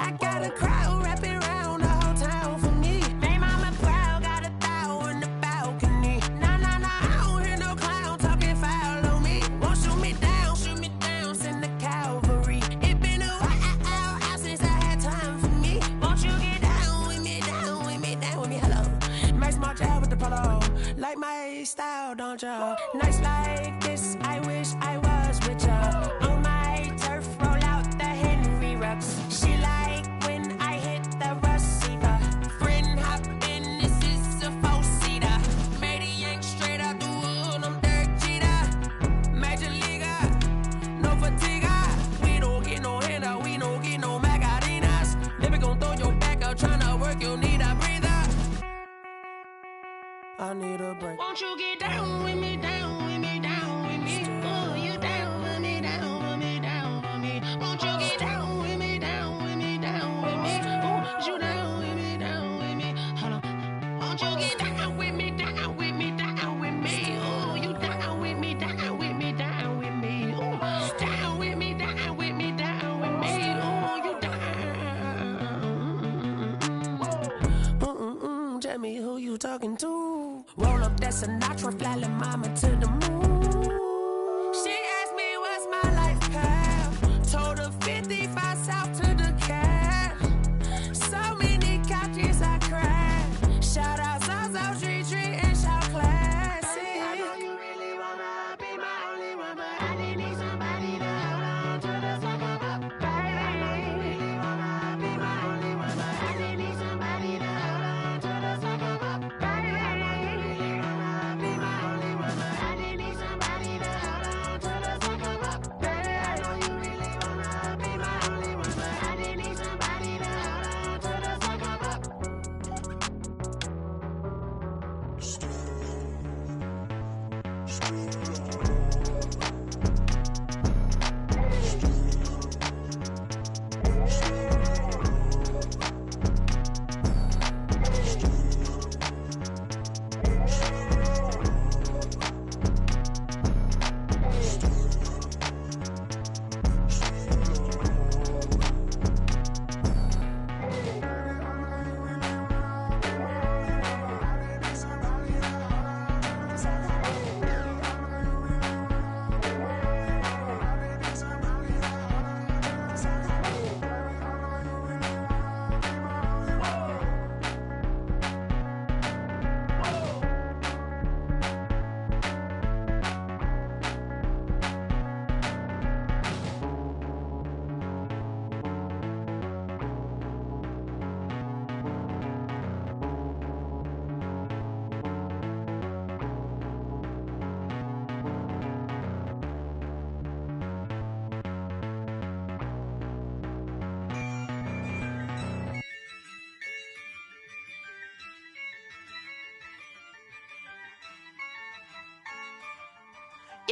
S9: I got a crowd wrapping around the whole town for me. Hey, mama proud, got a thou in the balcony. Nah, nah, nah, I don't hear no clown talking foul on me. Won't shoot me down, send the cavalry. It been a while since I had time for me. Won't you get down with me, down with me, down with me? Hello. Max March out with the polo. Like my style, don't ya? Nights like this, I wish I was with ya. On my turf, roll out the Henry Rux. She like when I hit the receiver. Friend hop in, this is a four-seater. Made a yank straight out the wood, I'm Derek Jeter. Major leaguer, no fatigue. We don't get no handout, we don't get no Magarinas. Never gon' throw your back out, tryna work, you need a breather. I need a break. Won't you get down with me, down with me, down with me? Oh, you down with me, down with me, down with me? Won't you get down with me, down with me, down with me? Oh, you down with me, down with me? Hold on. Won't you get down with me, down with me, down with me? Oh, you down with me, down with me, down with me? Oh, down with me, down with me, down with me? Oh, you down. Tell me who you talking to. Roll up that Sinatra, fly la mama to the moon. She asked me what's my life path. Told her 55 south to the cab. So many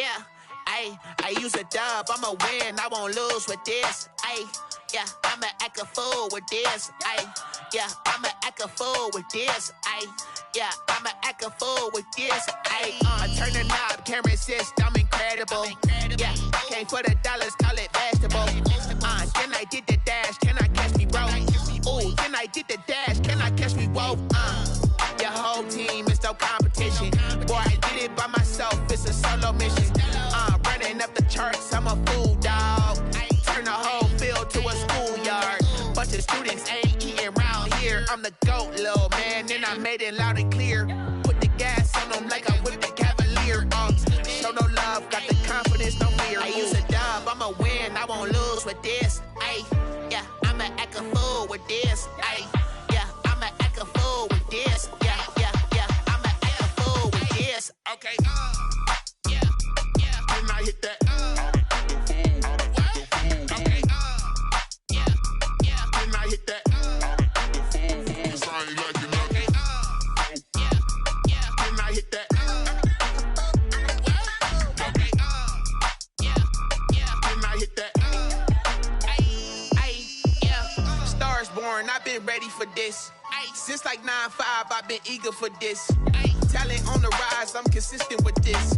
S10: Yeah, I use a dub, I'ma win, I won't lose with this. Yeah, I'ma act a fool with this. Yeah, I'ma act a fool with this. Yeah, I'ma act a fool with this. Turn the knob, camera assist, I'm incredible. Yeah, came for the dollars, call it vegetable. Then I did the dash, can I catch me, bro? Ooh, then I did the dash, can I catch me, whoa? Your whole team is no competition. Boy, I did it by myself, it's a solo mission. Running up the charts, I'm a fool, dog. Turn the whole field to a schoolyard. Bunch of students ain't eating round here. I'm the GOAT, little man, and I made it loud and clear. Put the gas on them like I whipped the Cavalier. Show no love, got the confidence, no fear. I use a dub, I'ma win, I won't lose with this. Yeah, I'ma act a fool with this. Yeah, I'ma act a fool with this. Yeah, I'ma act a fool with this. Okay, yeah, when I hit that. I've been ready for this. Since like 9-5, I've been eager for this. Talent on the rise, I'm consistent with this.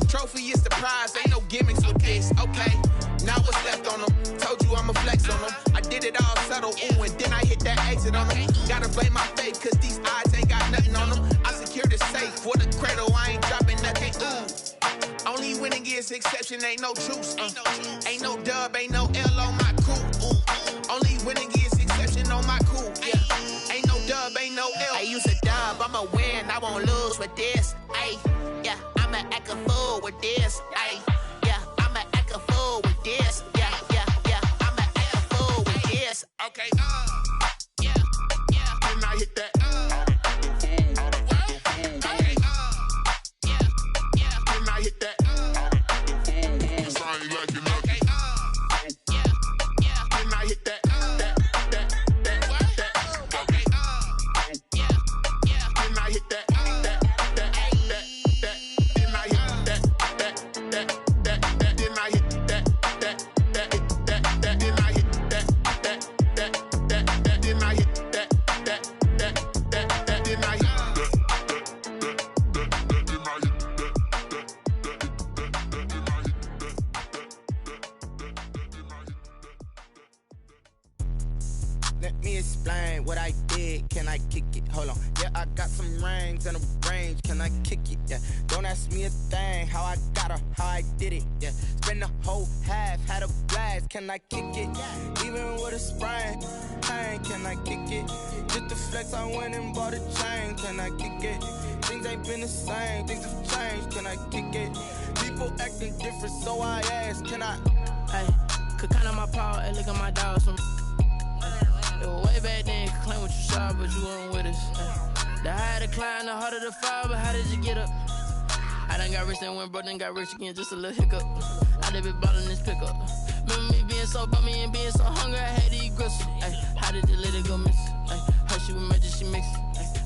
S10: Trophy is the prize, ain't no gimmicks with this. Okay, now what's left on them? Told you I'ma flex on them. I did it all subtle, ooh, and then I hit that exit on them. Gotta blame my faith, cause these odds ain't got nothing on them. I secure the safe for the cradle, I ain't dropping nothing, ooh. Only winning is exception, ain't no truce. Ain't no dub, ain't no L on my crew. Only winning is exception on my cool. Yeah, ain't no dub, ain't no L. I use a dub, I'ma win, I won't lose with this. Yeah, I'ma act a fool with this. Yeah, I'ma act a fool with this. Yeah, I'ma act a fool with this. Okay, yeah, when I hit that. Okay, yeah, when I hit that. Sound like you know. Okay, yeah, when I hit that. Explain what I did, can I kick it? Hold on, yeah, I got some rings and a range, can I kick it? Yeah, don't ask me a thing, how I got her, how I did it? Yeah, spend the whole half, had a blast, can I kick it? Even with a sprain, pain, can I kick it? Just the flex, I went and bought a chain, can I kick it? Things ain't been the same, things have changed, can I kick it? People acting different, so I ask, can I?
S11: Hey, could count on my power, and look at my dog, some way back then, you could claim what you saw, but you weren't with us. The higher the climb, the harder the fall, but how did you get up? I done got rich, then went broke, then got rich again, just a little hiccup. I done been ballin' this pickup. Remember me being so bummy and being so hungry, I had to eat gristle. How did you let it go miss? Her she was magic, she mixed.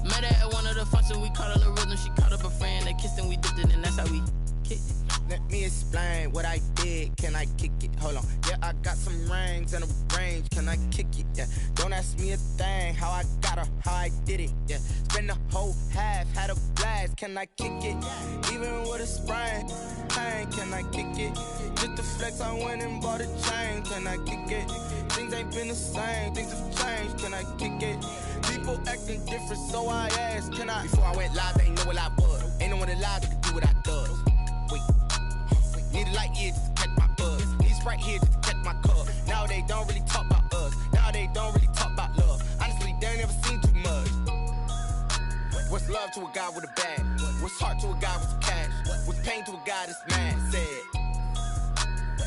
S11: Met her at one of the functions, we caught a little rhythm, she caught up a friend, they kissed and we dipped it, and that's how we kicked it.
S10: Let me explain what I did, can I kick it? Hold on, yeah, I got some rings and a range, can I kick it? Yeah, don't ask me a thing, how I got her, how I did it? Yeah, spend the whole half, had a blast, can I kick it? Even with a sprain, pain, can I kick it? Just the flex, I went and bought a chain, can I kick it? Things ain't been the same, things have changed, can I kick it? People acting different, so I asked, can I? Before I went live, they ain't know what I was. Ain't no one alive that could do what I does. Wait. Need a light year just to catch my buzz. Need Sprite here just to catch my cup. Now they don't really talk about us. Now they don't really talk about love. Honestly, they ain't never seen too much. What's love to a guy with a bag? What's heart to a guy with some cash? What's pain to a guy that's mad? Said.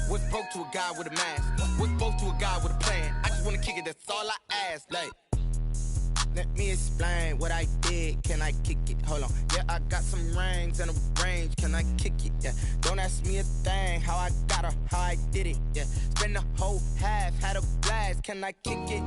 S10: What's broke to a guy with a mask? What's both to a guy with a plan? I just wanna kick it, that's all I ask. Like, let me explain what I did, can I kick it? Hold on, yeah, I got some rings and a range, can I kick it? Yeah, don't ask me a thing, how I got her, how I did it? Yeah, spend the whole half, had a blast, can I kick it?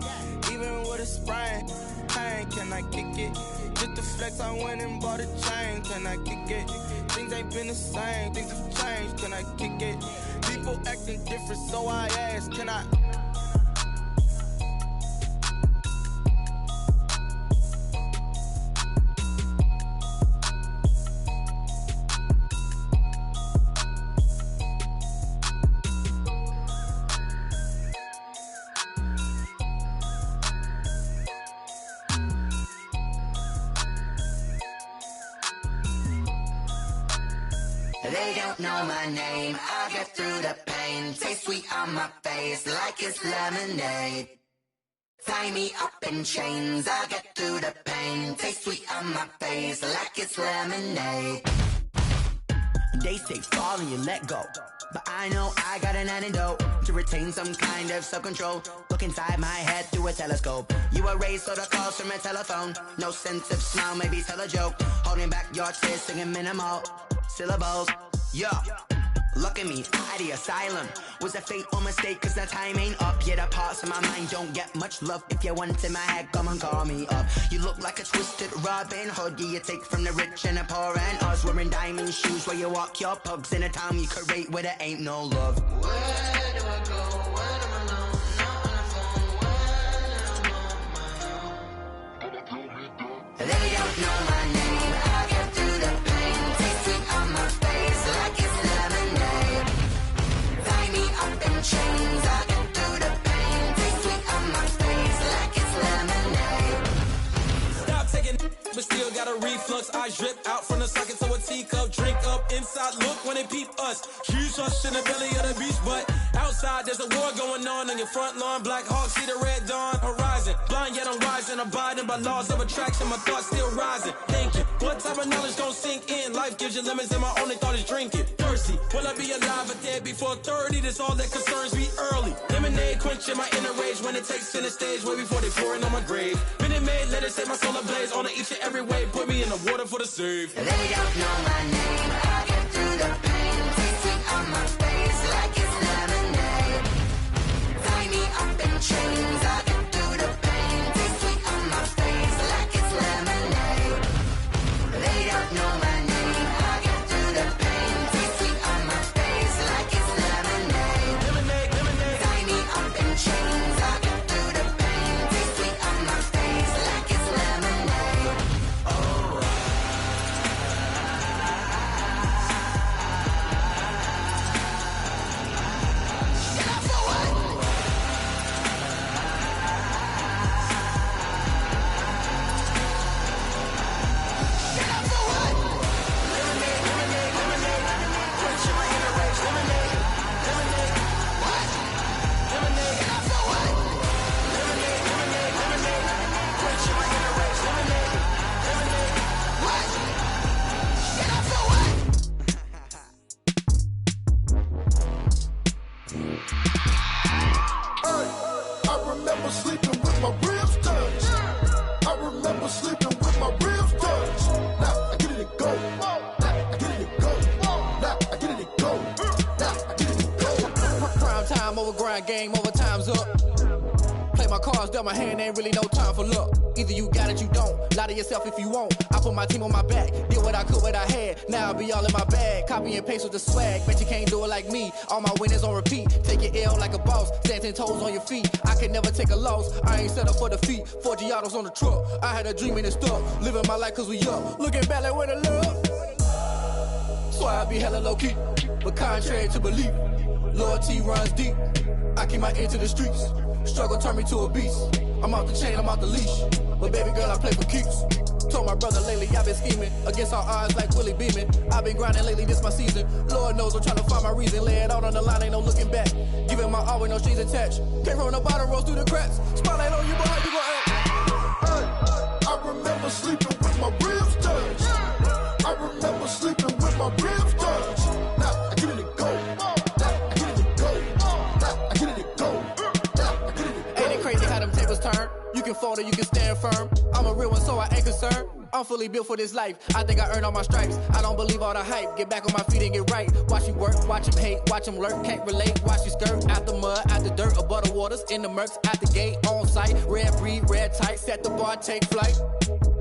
S10: Even with a sprain, pain, can I kick it? Just to flex, I went and bought a chain. Can I kick it? Things ain't been the same. Things have changed. Can I kick it? People acting different, so I asked, can I?
S6: They don't know my name, I get through the pain. Taste sweet on my face like it's lemonade. Tie me up in chains, I get through the pain. Taste sweet on my face like it's lemonade. They say fall and you let go, but I know I got an antidote to retain some kind of self-control. Look inside my head through a telescope. You erase all the calls from a telephone. No sense of smile, maybe tell a joke. Holding back your tears, singing minimal syllables. Yeah, look at me, out of the asylum. Was a fate or mistake, cause the time ain't up. Yeah, the parts of my mind don't get much love. If you want in my head, come and call me up. You look like a twisted Robin Hood. Yeah, you take from the rich and the poor and us. Wearing diamond shoes where you walk your pugs in a town you create where there ain't no love. Where do I go? When I'm alone? Not on the phone. When I'm on my own. They don't know my name. I get through the pain. Taste sweet on my face like it's lemonade. Tie me up in chains. I get through the pain. Taste sweet on my face like it's lemonade.
S12: Stop taking but still got a reflux. I drip out from the socket to a teacup. Drink up inside, look when they peep us. Huge us in the belly of the beach, but outside there's a war going on your front lawn. Black Hawk, see the red dawn horizon. Blind yet I'm rising, abiding by laws of attraction. My thoughts still rising. Thank you. What type of knowledge gon' sink in? Life gives you lemons and my only thought is drinking. Thirsty, will I be alive or dead before 30? That's all that concerns me early. Lemonade quenching my inner rage when it takes center stage way before they pour it on my grave. Minute Maid, let it set my soul ablaze on each and every way. Put me in the water for the save.
S6: They don't know my name. I get through the pain. Taste sweet on my face like it's lemonade. Tie me up in chains. I get through the pain. Taste sweet on my face like it's lemonade. They don't know my name. I get through the pain. Taste sweet on my face like it's lemonade. Tie me up in chains. I get through the pain. Taste sweet on my face like it's lemonade.
S7: I remember sleeping with my ribs touched. I remember sleeping with my ribs touched. Now I get it to go. Now I get it to go. Now I get it to go. Now I get it to go.
S11: Prime time over grind, game over, time's up. Play my cards, dealt my hand, ain't really no time for luck. Either you got it, you don't. Lie to yourself if you won't. I put my team on my back, did what I could, what I had. Now I'll be all in my bag. Copy and paste with the swag. Bet you can't do it like me. All my winners on repeat. Take your L like a boss. Stand 10 toes on your feet. I can never take a loss. I ain't set up for defeat. 4 Giottos on the truck. I had a dream and it stuck. Living my life cause we up. Looking back like where the love. So I be hella low key. But contrary to belief, loyalty runs deep. I keep my ear to the streets. Struggle turned me to a beast. I'm off the chain, I'm off the leash. But baby girl, I play for keeps. Told my brother lately, I've been scheming. Against all odds like Willie Beeman. I've been grinding lately, this my season. Lord knows I'm trying to find my reason. Lay it out on the line, ain't no looking back. Giving my all with no strings attached. Came from the bottom, rose through the cracks. Spotlight on you, boy, how you gon' act?
S7: I remember sleeping with my ribs touched. I remember sleeping with my ribs touched. Now I get it to go. Now I get it to go. Now I get it to go. Now I get it to go.
S11: Ain't it crazy how them tables turn? You can fold or you can stand firm. I'm a real one, so I ain't concerned.
S10: I'm fully built for this life. I think I earned all my stripes. I don't believe all the hype. Get back on my feet and get right. Watch you work, watch him hate, watch him lurk. Can't relate, watch you skirt. Out the mud, out the dirt, above the waters, in the murks, out the gate, on site. Red breed, red tight, set the bar, take flight.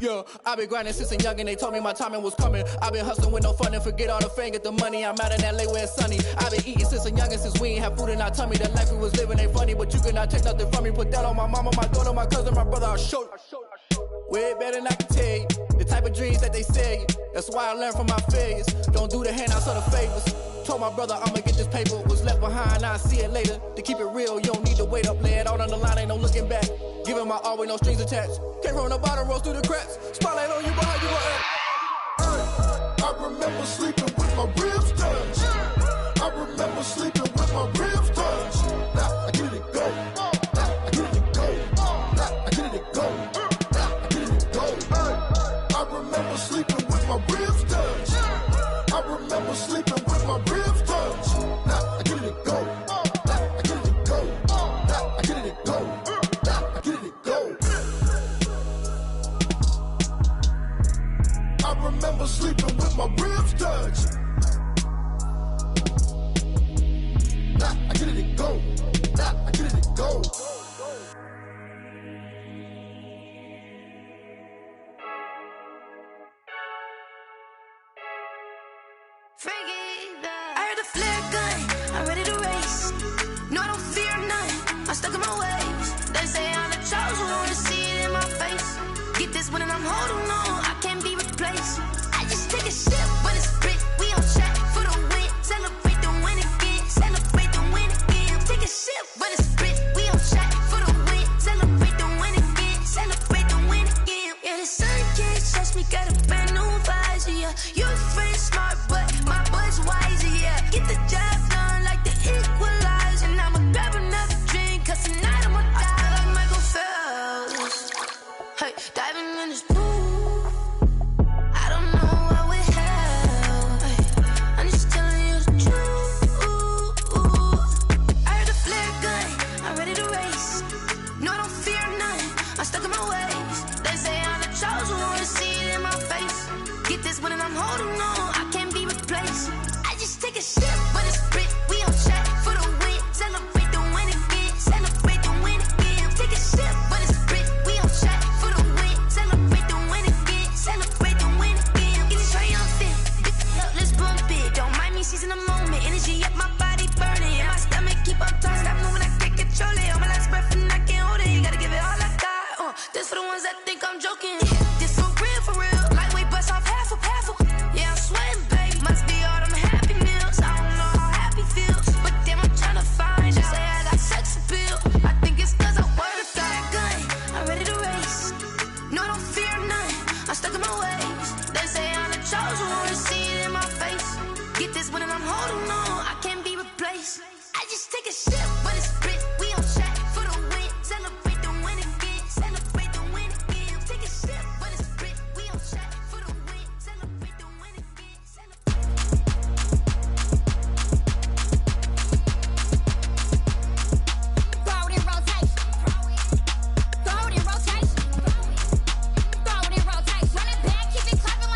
S10: Yeah, I been grinding since a youngin', they told me my timing was coming. I been hustling with no fun and forget all the fame, get the money. I'm out in LA where it's sunny. I been eating since a youngin', since we ain't have food in our tummy. The life we was living ain't funny, but you cannot take nothing from me. Put that on my mama, my daughter, my cousin, my brother, I'll show you. Way better than I can tell you. The type of dreams that they sell you. That's why I learned from my failures. Don't do the handouts or the favors. Told my brother I'ma get this paper. Was left behind, I'll see it later. To keep it real, you don't need to wait up. Lay it out on the line, ain't no looking back. Giving my all with no strings attached. Came from the bottom, rose through the cracks. Spotlight on you, but how you gon' act?
S13: I remember sleeping with my ribs touched. I remember sleeping with my ribs touched. Now I get it go. Now I get it go. Now I get it go. Now I get it go. I remember sleeping with my ribs touched. I remember sleeping with my ribs touched. Now I get it go. Now I get it go. Now I get it go. Now I get it go. I remember sleeping with my ribs touched. Now I get it go. Now I get it go.
S9: I heard the flare gun, I'm ready to race. No, I don't fear none, I'm stuck in my ways. They say I'm the chosen one, to see it in my face. Get this one and I'm holding on, I can't be replaced. I just take a sip, but it's split, we on track for the win. Celebrate the win again, celebrate the win again. Take a sip, but it's split, we on track for the win. Celebrate the win again, celebrate the win again. Yeah, the sun can't touch me, got a brand new visor, yeah. You friend smart, but my boy's wiser, yeah. Get the job done like the equalizer. And I'ma grab another drink, cause tonight I'ma die like Michael Phelps. Hey, diving in this pool, I don't know what would help. Hey, I'm just telling you the truth. I heard the flare gun, I'm ready to race. No, I don't fear none, I'm stuck in my ways. They say I'm the chosen one, to see it in my face. Get this one and I'm holding on, I can't be replaced. I just take a sip, but it's split, we on track for the win. Celebrate the win again, celebrate the win again. Take a sip, but it's split, we on track for the win. Celebrate the win again, celebrate the win again. Get this triumphant, let's bump it. Don't mind me seizing the moment, energy up my body burning. And my stomach keep up tight, stop moving, I can't control it. On my last breath and I can't hold it, you gotta give it all I got. This for the ones that think I'm joking. This for real, lightweight bust off half a half. Yeah, I'm sweating, babe, must be all them happy meals. I don't know how happy feels, but damn, I'm tryna find you. Say I got sex appeal, I think it's cause I work a gun. I'm ready to race, no, I don't fear none, I'm stuck in my ways. They say I'm the chosen one, to see it in my face. Get this one and I'm holding on, I can't be replaced. I just take a sip, but it's split, we on track for the win. Celebrate the win again, celebrate the win again. Take a sip, but it's split, we on track for the win. Celebrate the win again,
S14: Throw it in rotation. Throw it in rotation. Throw it in rotation. Run it back, keep it clapping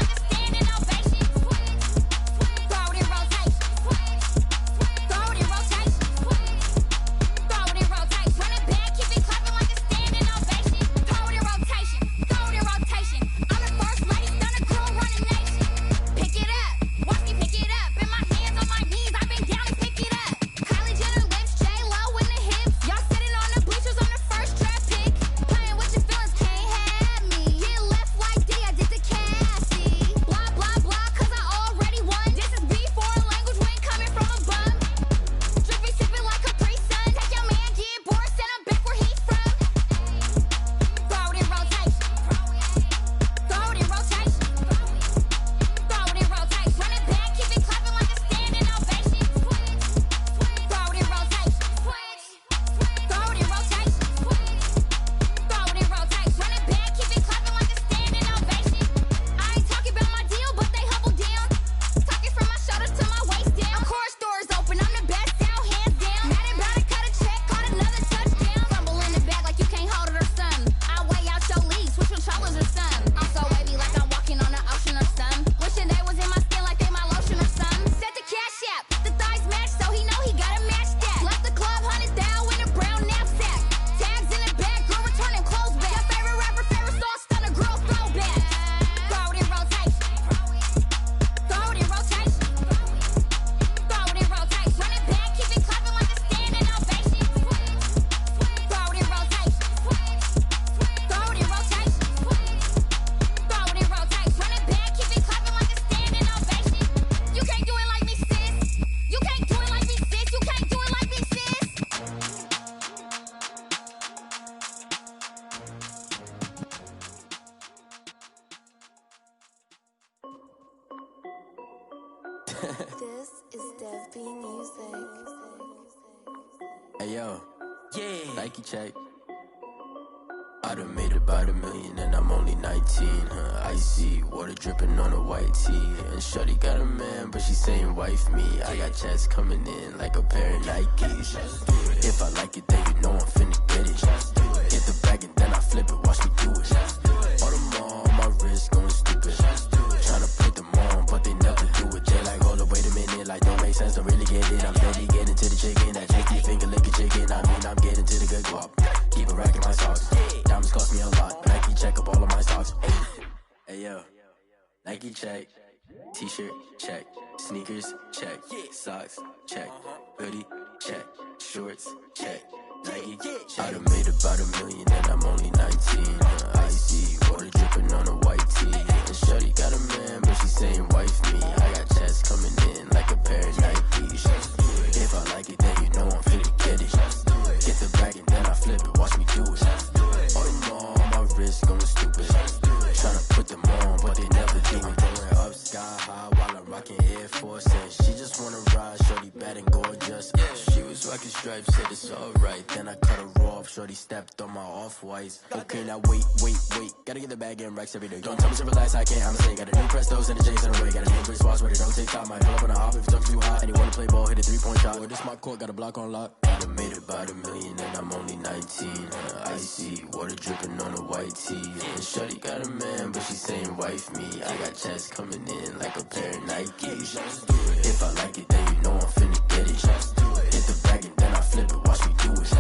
S14: This is Dev B Music.
S15: Hey yo, yeah. Nike check. I done made about $1 million and I'm only 19. Icy water dripping on a white tee. And shorty got a man, but she saying wife me. I got checks coming in like a pair of Nikes. If I like it, then you know I'm finna get it. Get the bag and then I flip it, watch me do it. All them on my wrist going stupid. Tryna put them on, but they never do it. They like, hold up, wait a minute, like don't make sense, don't really get it. I'm steady getting to the chicken, that chicky finger licking chicken. I mean, I'm getting to the good guap. Keep a rack in my socks. Diamonds cost me a lot. Nike check up all of my socks. Hey yo, Nike check. T-shirt check. Sneakers check. Socks check. Hoodie check. Shorts check. Nike. I done made about $1 million and I'm only 19. Icy water dripping on a white tee. And shorty got a man, but she saying wife me. I got checks coming in like a pair of Nikes. If I like it, then you know I'm finna get it. Get the bag and then I flip it, watch me do it. All them on my wrist going stupid. Tryna put them on, but they never do it. Going up sky high while I'm rocking Air Force. And she just wanna ride, shorty bad and gorgeous. She was rocking stripes, said it's alright. Then I cut her off, shorty stepped on my off-whites. Okay, now wait. Gotta get the bag and racks every day. Don't tell me to relax, I can't, I'm saying. Got a new Prestos and a J's in a way. Got a new Chris Watch, but it don't take time. I pull up on a hop if it's up too hot. And you wanna play ball, hit a 3-point shot. With this mock court, got a block on lock. I done made about $1 million and I'm only 19. Icy water dripping on a white tee. And shorty got a man, but she saying wife me. I got checks coming in like a pair of Nikes. If I like it, then you know I'm finna get it. Hit the bag and then I flip it, watch me do it.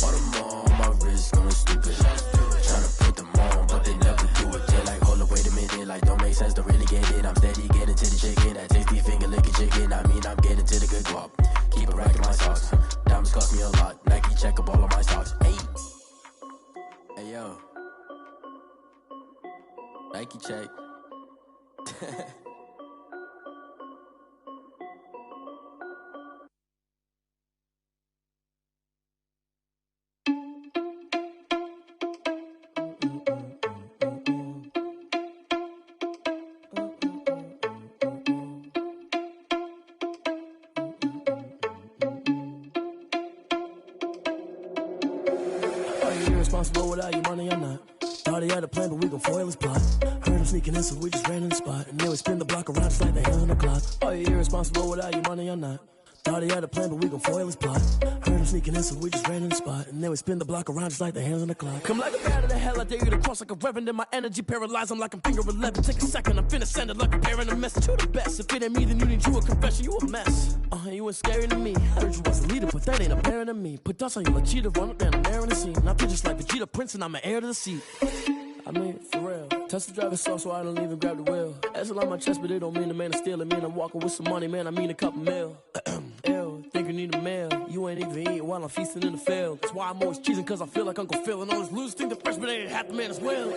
S15: All them on my wrist going stupid. Tryna put them on, but they never do it. They like, hold up, wait a minute, like don't make sense, don't really get it. I'm steady getting to the chicken, that tasty finger licking chicken. I mean, I'm getting to the good guap. Keep a rack in my socks. Diamonds cost me a lot. Nike check up all of my socks. Hey yo, Nike check.
S16: Irresponsible without your money or not. Thought he had a plan, but we gon' foil his plot. Heard him sneaking in, so we just ran in the spot. And then we spin the block around just like the hands on the clock. Are you irresponsible without your money or not? Thought he had a plan, but we gon' foil his plot. Heard him sneaking in, so we just ran in the spot. And then we spin the block around just like the hands on the clock. Come like a bat of the hell, I dare you to cross like a reverend. In my energy paralyzed, I'm like I'm finger 11. Take a second, I'm finna send it like a parent a message to the best. If it ain't me, then you need you a confession, you a mess. You ain't scary to me. Heard you was a leader, but that ain't apparent to me. Put dust on you like cheetah, run up down the air in the scene. I feel just like Vegeta Prince, and I'm an heir to the seat. I mean, for real. Touch the driver's soft, so I don't even grab the wheel. That's a lot on my chest, but it don't mean the man is stealing. Mean I'm walking with some money, man. I mean a couple mil. Ew, think you need a meal. You ain't even eating while I'm feasting in the field. That's why I'm always cheesing, cause I feel like Uncle Phil. And all this loose think the freshman ain't half the man as well.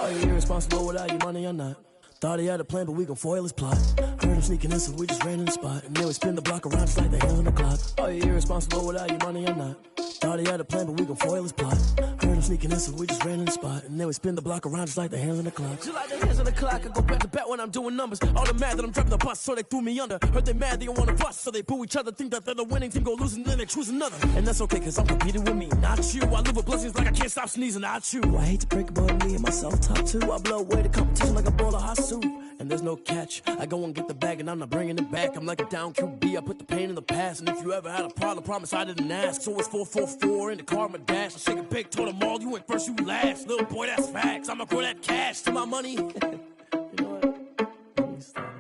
S16: Are you irresponsible without your money or not? Thought he had a plan, but we gon' foil his plot. Heard him sneaking in, so we just ran in the spot. And then we spin the block around just like the hands on the clock. Are you irresponsible without your money or not? Thought he had a plan, but we gon' foil his plot. Heard him sneaking in, so we just ran in the spot. And then we spin the block around just like the hands on the clock. Just like the hands on the clock, I go back to back when I'm doing numbers. All the mad that I'm driving the bus, so they threw me under. Heard they mad, they don't wanna bust, so they boo each other. Think that they're the winning team, go losing, then they choose another. And that's okay, cause I'm competing with me, not you. I live with blessings like I can't stop sneezing, not you. I hate to break about me and my self-talk too. I blow away the competition like a bowl of hot soup. And there's no catch. I go and get the bag and I'm not bringing it back. I'm like a down QB, I put the pain in the past. And if you ever had a problem, promise I didn't ask. So it's 444 in the car, my dash. I shake a big, told them all, you went first, you last. Little boy, that's facts. I'ma grow that cash to my money. You know what? Let me stop.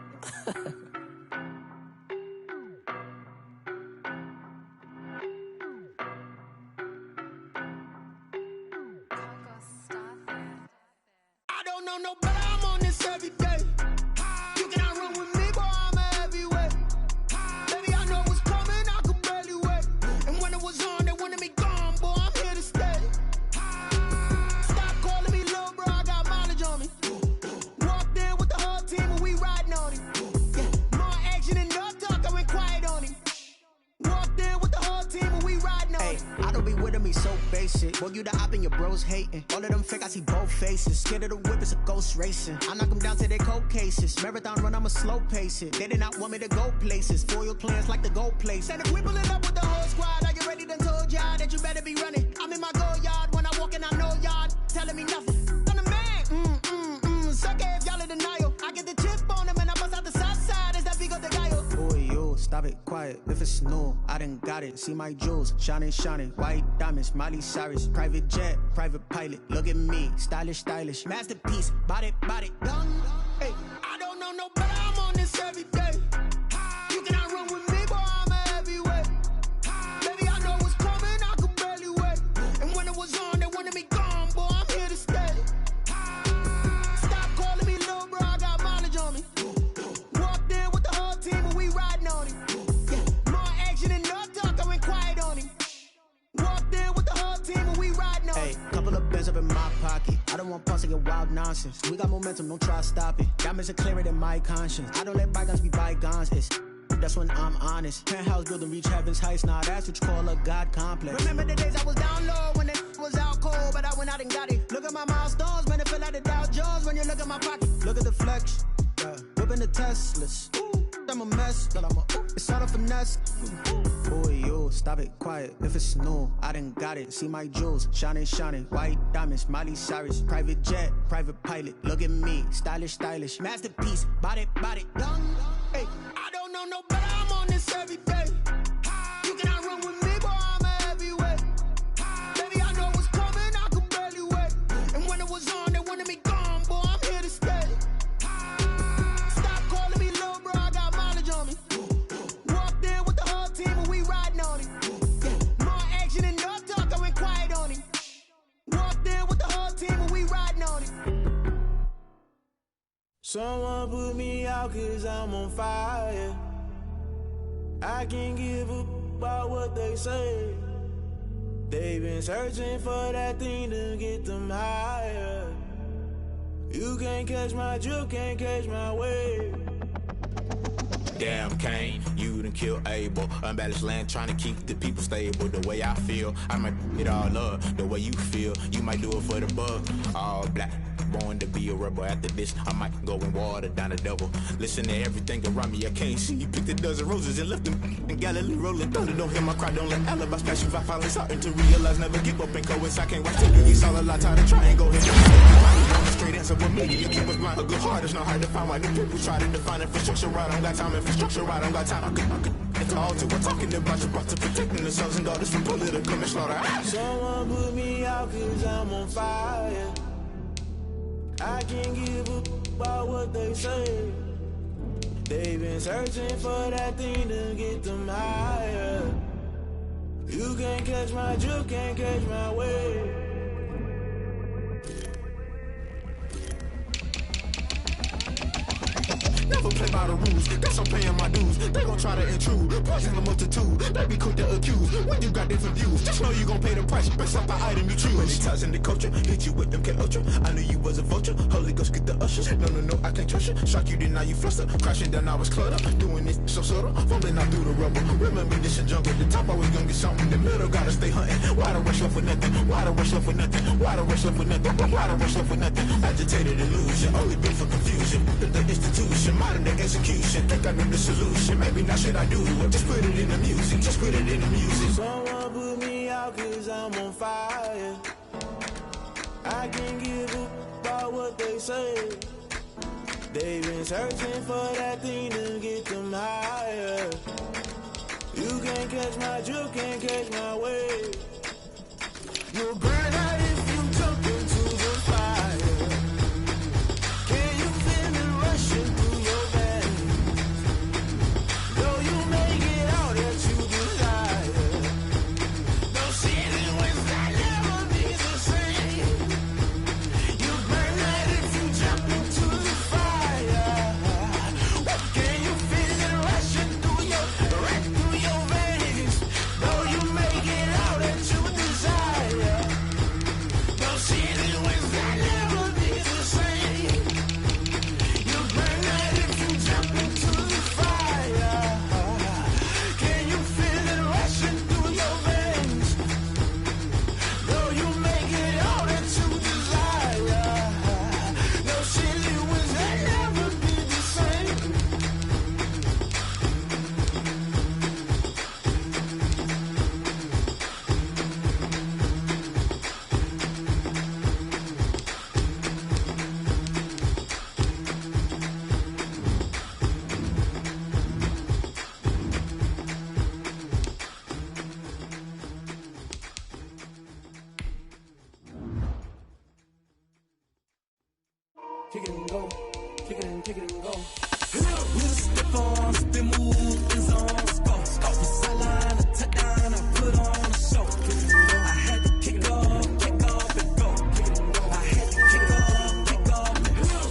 S9: I don't know no better, I'm on this every day. You cannot run with me, boy, I'm a heavyweight. Baby, I know what's coming, I could barely wait. And when it was on, they wanted me gone, boy, I'm here to stay. Stop calling me little bro, I got mileage on me. Walked in with the whole team and we riding on it. Yeah, more action and no talk, I went quiet on it. Walked in with the whole team and we riding on it.
S10: I don't be with me so basic. basic. Boy, you the op and your bros hating. All of them fake, I see both faces. Scared of the whip, it's a ghost racing. I knock them down to their cold cases. Marathon run, I'ma slow pace it. They did not want me to go places. Foil plans like the gold place. And if we pull it up with the whole squad, are you ready? Done told y'all that you better be running. I'm in my go yard. When I walk in, I know y'all telling me nothing. I'm the man. Suck it if y'all in denial. I get the chip on them and I bust out the south side. Is that big of the guy? Boy, yo, stop it, quiet. If it's new, I done got it. See my jewels, shining, shining. White diamonds, Miley Cyrus. Private jet, private pilot. Look at me, stylish, stylish. Masterpiece, body, done. Hey, I don't know no better. I'm on this every day. You cannot run with me, boy. I'm a heavyweight. Baby, I know what's coming. I could barely wait. And when it was on, they wanted me gone, boy. I'm here to stay. Stop calling me little bro. I got mileage on me. Walked in with the whole team and we riding on him. Yeah, more action and no talk. I went quiet on him. Walked in with the whole team and we riding on him. Hey, couple of bands up in my pocket. I don't want pause to get wild nonsense. We got momentum, don't try to stop it. Diamonds are clearer than my conscience. I don't let bygones be bygones. That's when I'm honest. Penthouse building, reach heaven's heights. Now that's what you call a God complex. Remember the days I was down low when it was out cold, but I went out and got it. Look at my milestones, man, it feel like the Dow Jones when you look at my pocket. Look at the flex, yeah. Whipping the Teslas. I'm a mess, but it's all a finesse. Boy, yo, stop it, quiet. If it's new, I done got it. See my jewels, shining, shining. White diamonds, Miley Cyrus. Private jet, private pilot. Look at me, stylish, stylish. Masterpiece, body, done. Hey, I don't know no better. I'm on this every day. You cannot run with me, boy. I'm a heavyweight. Baby, I know what's coming. I could barely wait. And when it was on, they wanted me gone, boy. I'm here to stay. Stop calling me little bro. I got mileage on me. Walked in with the whole team and we riding on him. Yeah, more action and no talk. I went quiet on him. Walked in with the whole team and we riding on him.
S17: Someone put me out 'cause I'm on fire. I can't give up about what they say. They've been searching for that thing to get them higher. You can't catch my drift, can't catch my wave.
S18: Damn, Kane, you done killed Abel. Unbalanced land, trying to keep the people stable. The way I feel, I might it all up. The way you feel, you might do it for the bug. All black, born to be a rebel. After this, I might go and water down the devil. Listen to everything around me, I can't see. Picked a dozen roses and left them in Galilee rolling thunder. Don't hear my cry, don't let alibis pass you. I finally starting to realize, never give up and coincide. I can't watch till you saw a lot, tired of trying, go ahead. Straight answer with me, you keep us blind. A good heart is not hard to find. Why the people try to define infrastructure right? I don't got time, infrastructure right, I don't got time. I could it's all to we're talking about you, about to protecting the sons and daughters from political and slaughter.
S17: Someone put me out 'cause I'm on fire. I can't give up about what they say. They've been searching for that thing to get them higher. You can't catch my drift, can't catch my wave.
S18: Never play by the rules, guess I'm paying my dues. They gon' try to intrude, poison the multitude. They be quick to accuse, when you got different views. Just know you gon' pay the price, based off the item you choose. When it ties in the culture, hit you with MK Ultra. I knew you was a vulture, Holy Ghost get the ushers. No, I can't trust you. Shock you, then now you fluster. Crashing down, I was cluttered. Doing this so subtle, fumbling out through the rubble. Remember this a jungle, the top always gonna get something. The middle gotta stay hunting. Why the rush left with nothing? Why the rush left with nothing? Why the rush left with nothing? Why the rush left with nothing? Agitated illusion, only been for confusion. The institution, modern day execution. Think I know the solution. Maybe now should I do it? Just put it in the music. Just put it in the music.
S17: Someone put me out 'cause I'm on fire. I can't give up about what they say. They've been searching for that thing to get them higher. You can't catch my drift, can't catch my wave. You'll burn out if you jump into the fire. Can you feel it rushing through your veins? Though you may get out that you desire. No season wins that never be the same. You burn out if you jump into the fire. Can you feel it rushing through your veins? Though you may get out that you desire.
S16: kick it and go, kick it and go.
S12: With a step on, spin move, is on, score. From sideline to touchdown, I put on a show. I had to kick off and go. I had to kick off and go.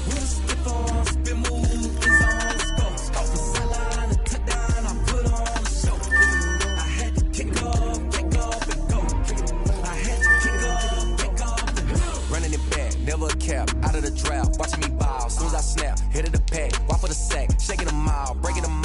S12: With a step on, spin move, is on, score. From sideline to touchdown, I put on a show. I had to kick off and go. I had to kick off and go.
S19: Running it back, never a cap, out of the drought, watching me ball. Soon as I snap, hit of the pack, walk for the sack, shaking them all, breaking them